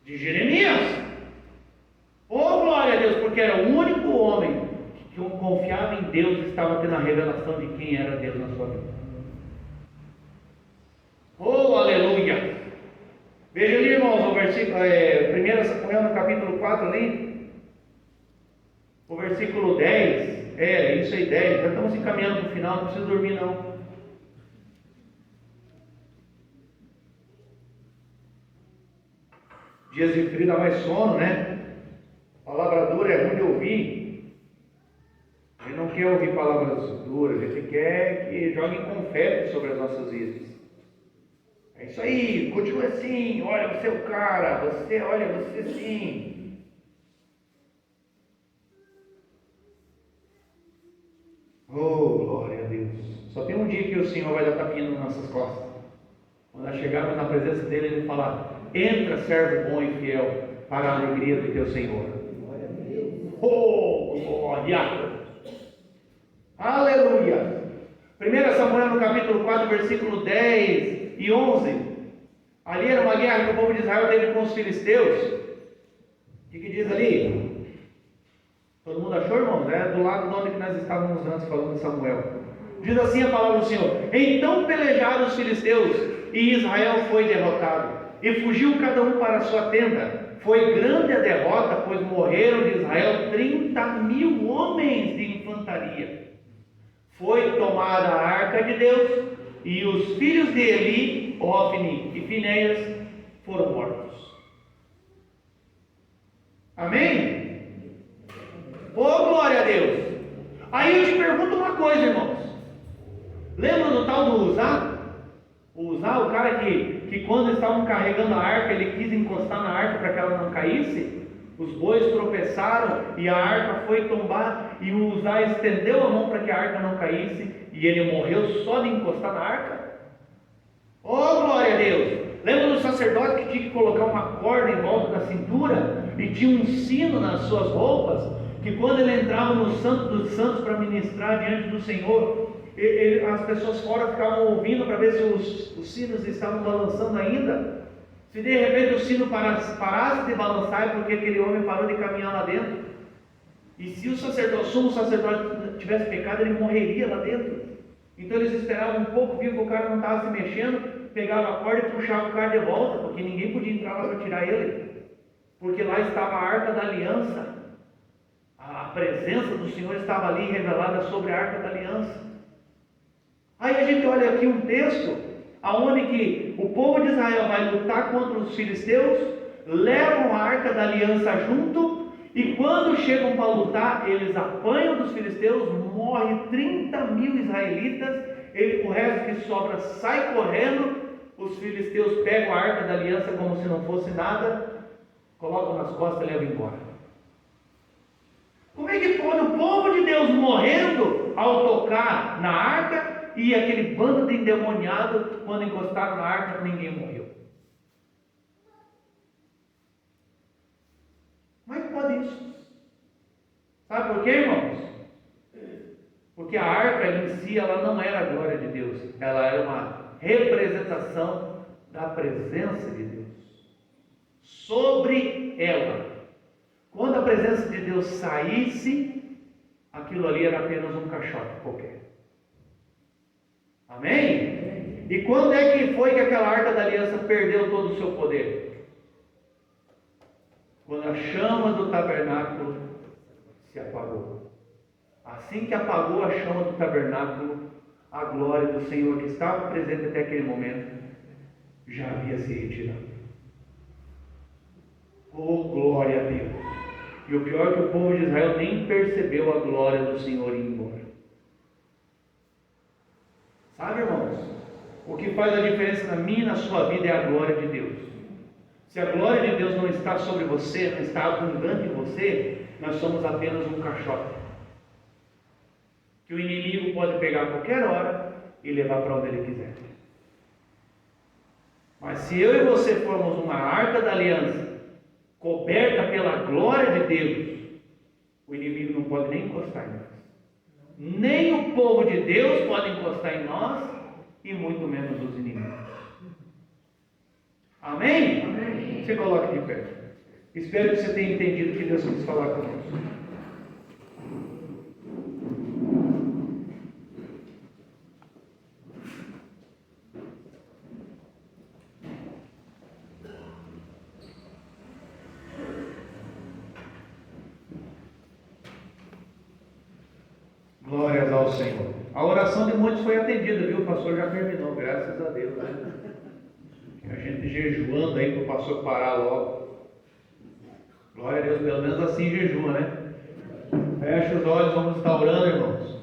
De Jeremias. Oh, glória a Deus, porque era o único homem que confiava em Deus e estava tendo a revelação de quem era Deus na sua vida. Oh, aleluia! Veja ali, irmãos, o versículo, 1 Samuel no capítulo 4 ali, o versículo 10, isso aí, 10, já estamos encaminhando para o final, não precisa dormir não. Dias de frio dá mais sono, né? Palavra dura é ruim de ouvir. Ele não quer ouvir palavras duras, ele quer que joguem confete sobre as nossas vidas. É isso aí, continua assim, olha, você é o cara, você sim. Deus. Só tem um dia que o Senhor vai dar tapinha nas nossas costas. Quando nós chegarmos na presença dele, ele falar: entra, servo bom e fiel, para a alegria do teu Senhor. Oh, glória! Aleluia! 1 Samuel no capítulo 4, versículo 10 e 11. Ali era uma guerra que o povo de Israel teve com os filisteus. O que diz ali? Todo mundo achou, irmãos? É do lado de onde que nós estávamos antes falando de Samuel. Diz assim a palavra do Senhor: então pelejaram os filisteus, e Israel foi derrotado, e fugiu cada um para a sua tenda. Foi grande a derrota, pois morreram de Israel 30.000 homens de infantaria. Foi tomada a arca de Deus, e os filhos de Eli, Ofni e Finéias, foram mortos. Amém? Oh, glória a Deus! Aí eu te pergunto uma coisa, irmãos. Lembra do tal do Uzá? O Uzá, o cara que quando estavam carregando a arca, ele quis encostar na arca para que ela não caísse. Os bois tropeçaram e a arca foi tombar, e o Uzá estendeu a mão para que a arca não caísse, e ele morreu só de encostar na arca. Oh, glória a Deus! Lembra do sacerdote que tinha que colocar uma corda em volta da cintura e tinha um sino nas suas roupas, que quando ele entrava no Santo dos Santos para ministrar diante do Senhor, as pessoas fora ficavam ouvindo para ver se os sinos estavam balançando ainda. Se de repente o sino parasse de balançar, é porque aquele homem parou de caminhar lá dentro. E se o sumo sacerdote tivesse pecado, ele morreria lá dentro. Então eles esperavam um pouco, viam que o cara não estava se mexendo, pegavam a corda e puxavam o cara de volta, porque ninguém podia entrar lá para tirar ele, porque lá estava a arca da aliança. A presença do Senhor estava ali revelada sobre a arca da aliança. Aí a gente olha aqui um texto aonde que o povo de Israel vai lutar contra os filisteus, levam a arca da aliança junto, e quando chegam para lutar, eles apanham dos filisteus, morre 30.000 israelitas, o resto que sobra sai correndo, os filisteus pegam a arca da aliança como se não fosse nada, colocam nas costas e levam embora. Como é que pode o povo de Deus morrendo ao tocar na arca, e aquele bando de endemoniado, quando encostaram na arca, ninguém morreu? Como é que pode isso? Sabe por quê, irmãos? Porque a arca em si, ela não era a glória de Deus, ela era uma representação da presença de Deus sobre ela. Quando a presença de Deus saísse, aquilo ali era apenas um caixote qualquer. Amém? E quando é que foi que aquela arca da aliança perdeu todo o seu poder? Quando a chama do tabernáculo se apagou. Assim que apagou a chama do tabernáculo, a glória do Senhor que estava presente até aquele momento já havia se retirado. Oh, glória a Deus! E o pior é que o povo de Israel nem percebeu a glória do Senhor ir embora. Sabe, irmãos? O que faz a diferença na minha e na sua vida é a glória de Deus. Se a glória de Deus não está sobre você, não está abundante em você, nós somos apenas um caixote, que o inimigo pode pegar a qualquer hora e levar para onde ele quiser. Mas se eu e você formos uma arca da aliança, coberta pela glória de Deus, o inimigo não pode nem encostar em nós. Nem o povo de Deus pode encostar em nós, e muito menos os inimigos. Amém? Amém. Você coloca de pé. Espero que você tenha entendido o que Deus quis falar conosco. Glórias ao Senhor. A oração de muitos foi atendida, viu? O pastor já terminou, graças a Deus, né? A gente jejuando aí para o pastor parar logo. Glória a Deus, pelo menos assim jejua, né? Fecha os olhos, vamos estar orando, irmãos.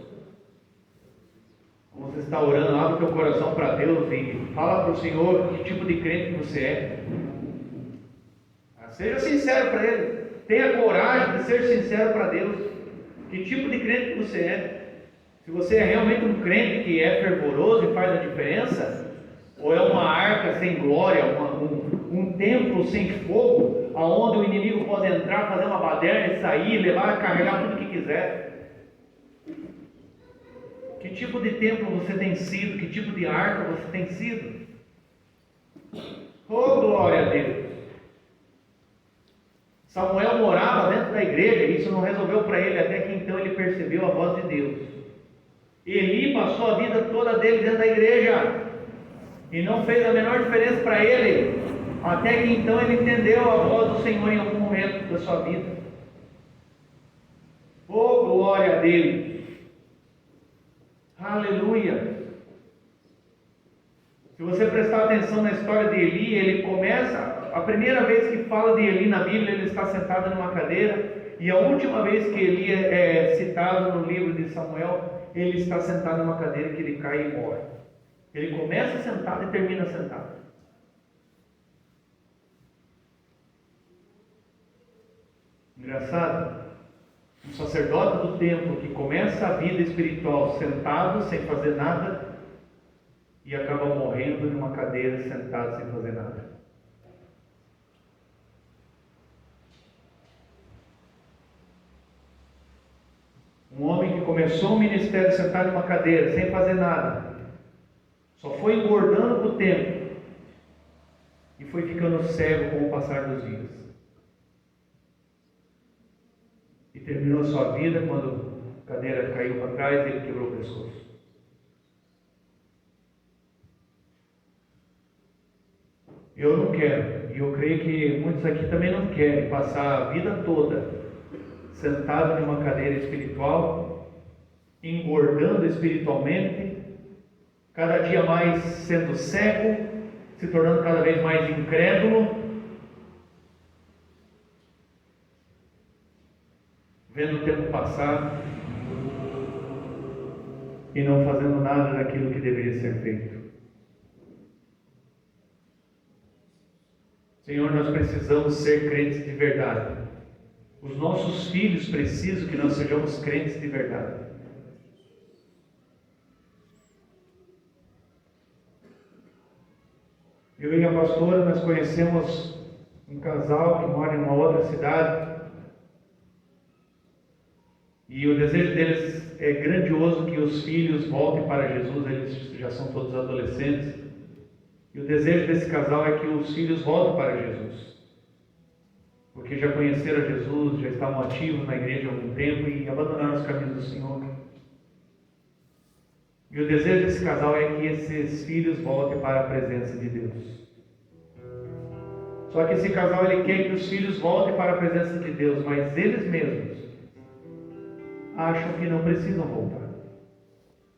Vamos estar orando, abre o teu coração para Deus e fala para o Senhor que tipo de crente que você é. Seja sincero para Ele. Tenha coragem de ser sincero para Deus. Que tipo de crente que você é? Se você é realmente um crente que é fervoroso e faz a diferença, ou é uma arca sem glória, um templo sem fogo, aonde o inimigo pode entrar, fazer uma baderna e sair, levar, carregar tudo que quiser. Que tipo de templo você tem sido? Que tipo de arca você tem sido? Oh, glória a Deus! Samuel morava dentro da igreja, e isso não resolveu para ele, até que então ele percebeu a voz de Deus. Eli passou a vida toda dele dentro da igreja, e não fez a menor diferença para ele, até que então ele entendeu a voz do Senhor em algum momento da sua vida. Oh, glória a Deus! Aleluia! Se você prestar atenção na história de Eli, ele começa, a primeira vez que fala de Eli na Bíblia, ele está sentado numa cadeira, e a última vez que Eli é citado no livro de Samuel, ele está sentado numa cadeira que ele cai e morre. Ele começa sentado e termina sentado. Engraçado, um sacerdote do templo que começa a vida espiritual sentado, sem fazer nada, e acaba morrendo numa cadeira sentado sem fazer nada. Um homem que começou o ministério sentado numa cadeira, sem fazer nada, só foi engordando com o tempo e foi ficando cego com o passar dos dias. E terminou a sua vida quando a cadeira caiu para trás e ele quebrou o pescoço. Eu não quero, e eu creio que muitos aqui também não querem passar a vida toda sentado em uma cadeira espiritual, engordando espiritualmente, cada dia mais sendo cego, se tornando cada vez mais incrédulo, vendo o tempo passar e não fazendo nada daquilo que deveria ser feito. Senhor, nós precisamos ser crentes de verdade. Os nossos filhos precisam que nós sejamos crentes de verdade. Eu e a pastora, nós conhecemos um casal que mora em uma outra cidade. E o desejo deles é grandioso que os filhos voltem para Jesus. Eles já são todos adolescentes. E o desejo desse casal é que os filhos voltem para Jesus. Porque já conheceram Jesus, já estavam ativos na igreja há algum tempo e abandonaram os caminhos do Senhor. E o desejo desse casal é que esses filhos voltem para a presença de Deus. Só que esse casal ele quer que os filhos voltem para a presença de Deus, mas eles mesmos acham que não precisam voltar.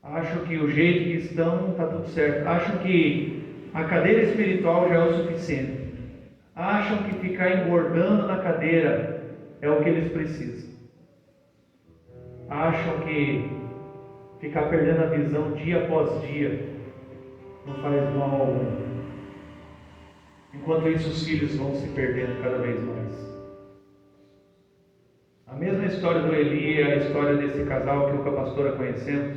Acham que o jeito que estão está tudo certo. Acham que a cadeira espiritual já é o suficiente. Acham que ficar engordando na cadeira é o que eles precisam. Acham que ficar perdendo a visão dia após dia não faz mal algum. Enquanto isso, os filhos vão se perdendo cada vez mais. A mesma história do Eli é a história desse casal que eu com a pastora conhecemos.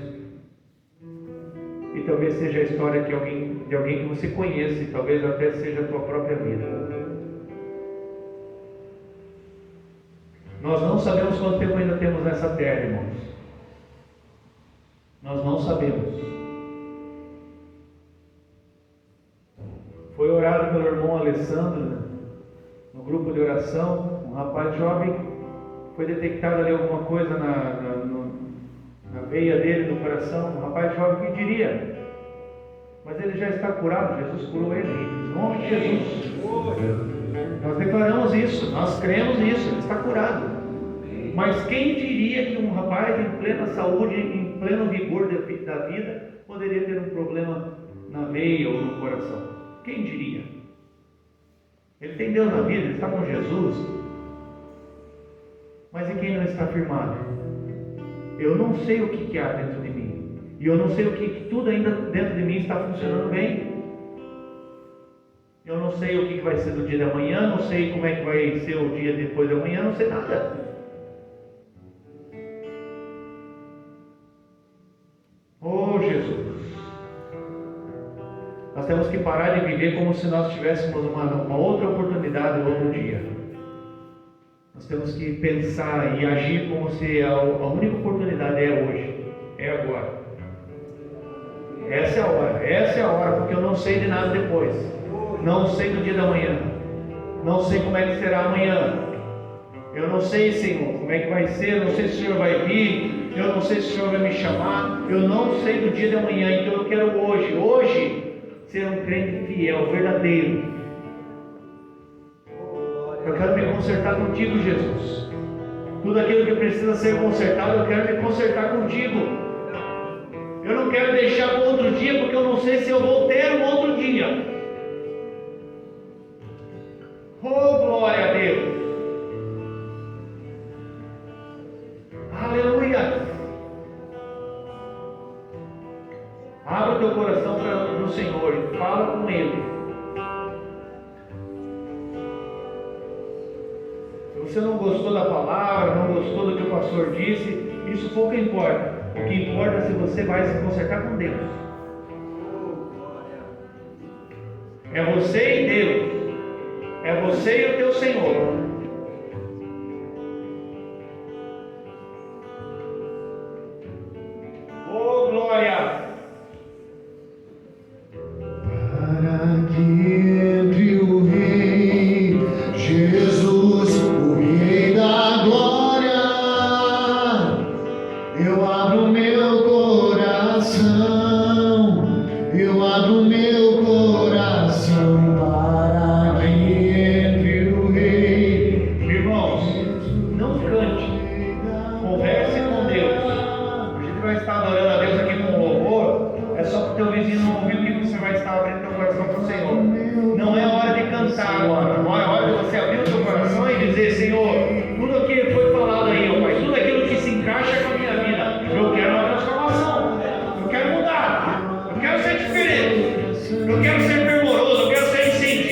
E talvez seja a história de alguém que você conhece, e talvez até seja a tua própria vida. Nós não sabemos quanto tempo ainda temos nessa terra, irmãos. Nós não sabemos. Foi orado pelo irmão Alessandro, no grupo de oração, um rapaz jovem, foi detectado ali alguma coisa na veia dele, no coração, um rapaz jovem que diria, mas ele já está curado, Jesus curou ele, em nome de Jesus. Nós declaramos isso, nós cremos nisso, ele está curado. Mas quem diria que um rapaz em plena saúde, em pleno vigor da vida, poderia ter um problema na veia ou no coração? Quem diria? Ele tem Deus na vida, ele está com Jesus. Mas e quem não está firmado? Eu não sei o que há dentro de mim. E eu não sei o que tudo ainda dentro de mim está funcionando bem. Eu não sei o que vai ser do dia de amanhã, não sei como é que vai ser o dia depois de amanhã, não sei nada. temos que parar de viver como se nós tivéssemos uma outra oportunidade outro dia. Nós temos que pensar e agir como se a única oportunidade é hoje, é agora. Essa é a hora, porque eu não sei de nada depois. Não sei do dia da manhã. Não sei como é que será amanhã. Eu não sei, Senhor, como é que vai ser. Eu não sei se o Senhor vai vir. Eu não sei se o Senhor vai me chamar. Eu não sei do dia da manhã. Então eu quero hoje, ser um crente fiel, verdadeiro. Eu quero me consertar contigo, Jesus. Tudo aquilo que precisa ser consertado, eu quero me consertar contigo. Eu não quero deixar para outro dia, porque eu não sei se eu vou ter um outro dia. Oh, glória a Deus. Aleluia. Abra o teu coração para o Senhor e fala com Ele. Se você não gostou da palavra, não gostou do que o pastor disse, isso pouco importa. O que importa é se você vai se consertar com Deus. É você e Deus. É você e o teu Senhor. Oh, glória! Para que entre o Rei Jesus, o Rei da glória, eu abro meu coração, eu abro meu coração para que entre o Rei. Irmãos, não cante, converse com Deus. A gente vai estar adorando a Deus aqui com louvor. É só para o teu vizinho não ouvir o que você vai estar abrindo teu coração para o Senhor. Não é hora de cantar agora. Não é hora de você abrir o teu coração e dizer: Senhor, tudo aquilo que foi falado aí, ó Pai, tudo aquilo que se encaixa com a minha vida, eu quero uma transformação. Eu quero mudar. Eu quero ser diferente. Eu quero ser fervoroso. Eu quero ser incendiário.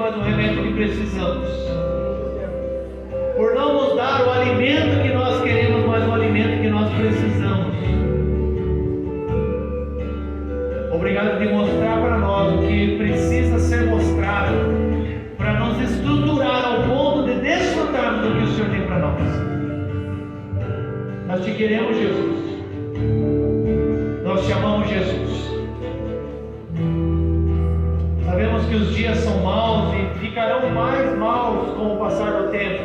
mais o remédio que precisamos, por não nos dar o alimento que nós queremos, mas o alimento que nós precisamos. Obrigado de mostrar para nós o que precisa ser mostrado, para nos estruturar ao ponto de desfrutarmos do que o Senhor tem para nós. Nós te queremos, Jesus. Nós te amamos, Jesus. Sabemos que os dias são maus e ficarão mais maus com o passar do tempo.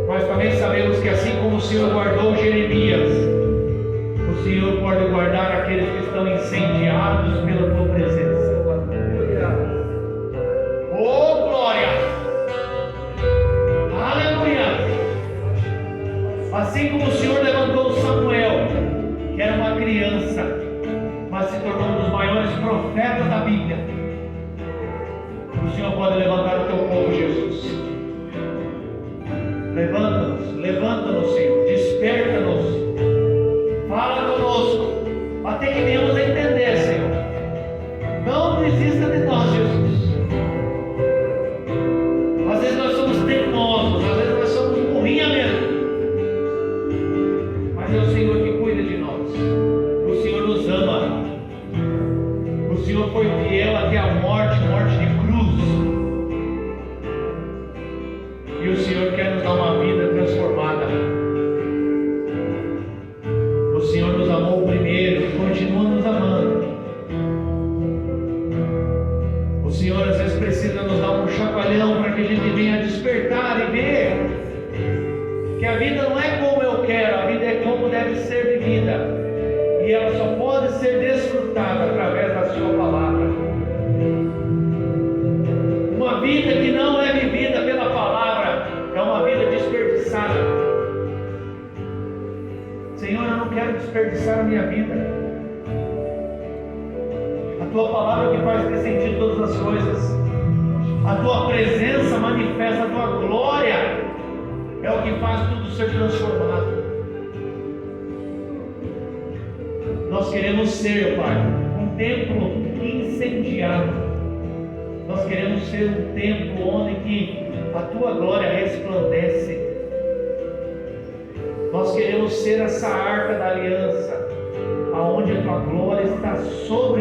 Mas também sabemos que assim como o Senhor guardou Jeremias, o Senhor pode guardar aqueles que estão incendiados pela tua presença. Oh, glória! Aleluia! Assim como o Senhor levantou Samuel, que era uma criança, mas se tornou um dos maiores profetas da Bíblia, o Senhor pode levantar o teu povo, Jesus. Levanta-nos, Senhor, desperta-nos, fala conosco, até que venhamos a entender, Senhor. Não desista de nós, Jesus. Às vezes nós somos teimosos, às vezes nós somos burrinha mesmo, mas é o Senhor que cuida de nós. O Senhor nos ama. O Senhor foi fiel até a morte de cruz. E o Senhor quer nos dar uma vida transformada. O Senhor nos amou primeiro e continua nos amando. O Senhor às vezes precisa nos dar um chacoalhão para que a gente venha despertar e ver que a vida não é como eu quero, a vida é como deve ser vivida. E ela só pode ser desfrutada através da sua palavra. Uma vida que não é vivida pela palavra é uma vida desperdiçada. Senhor, eu não quero desperdiçar a minha vida. A tua palavra é que faz ter sentido todas as coisas. A tua presença manifesta a tua glória, é o que faz tudo ser transformado. Nós queremos ser, Pai, um templo incendiado. Nós queremos ser um templo onde que a tua glória resplandece. Nós queremos ser essa arca da aliança, aonde a tua glória está sobre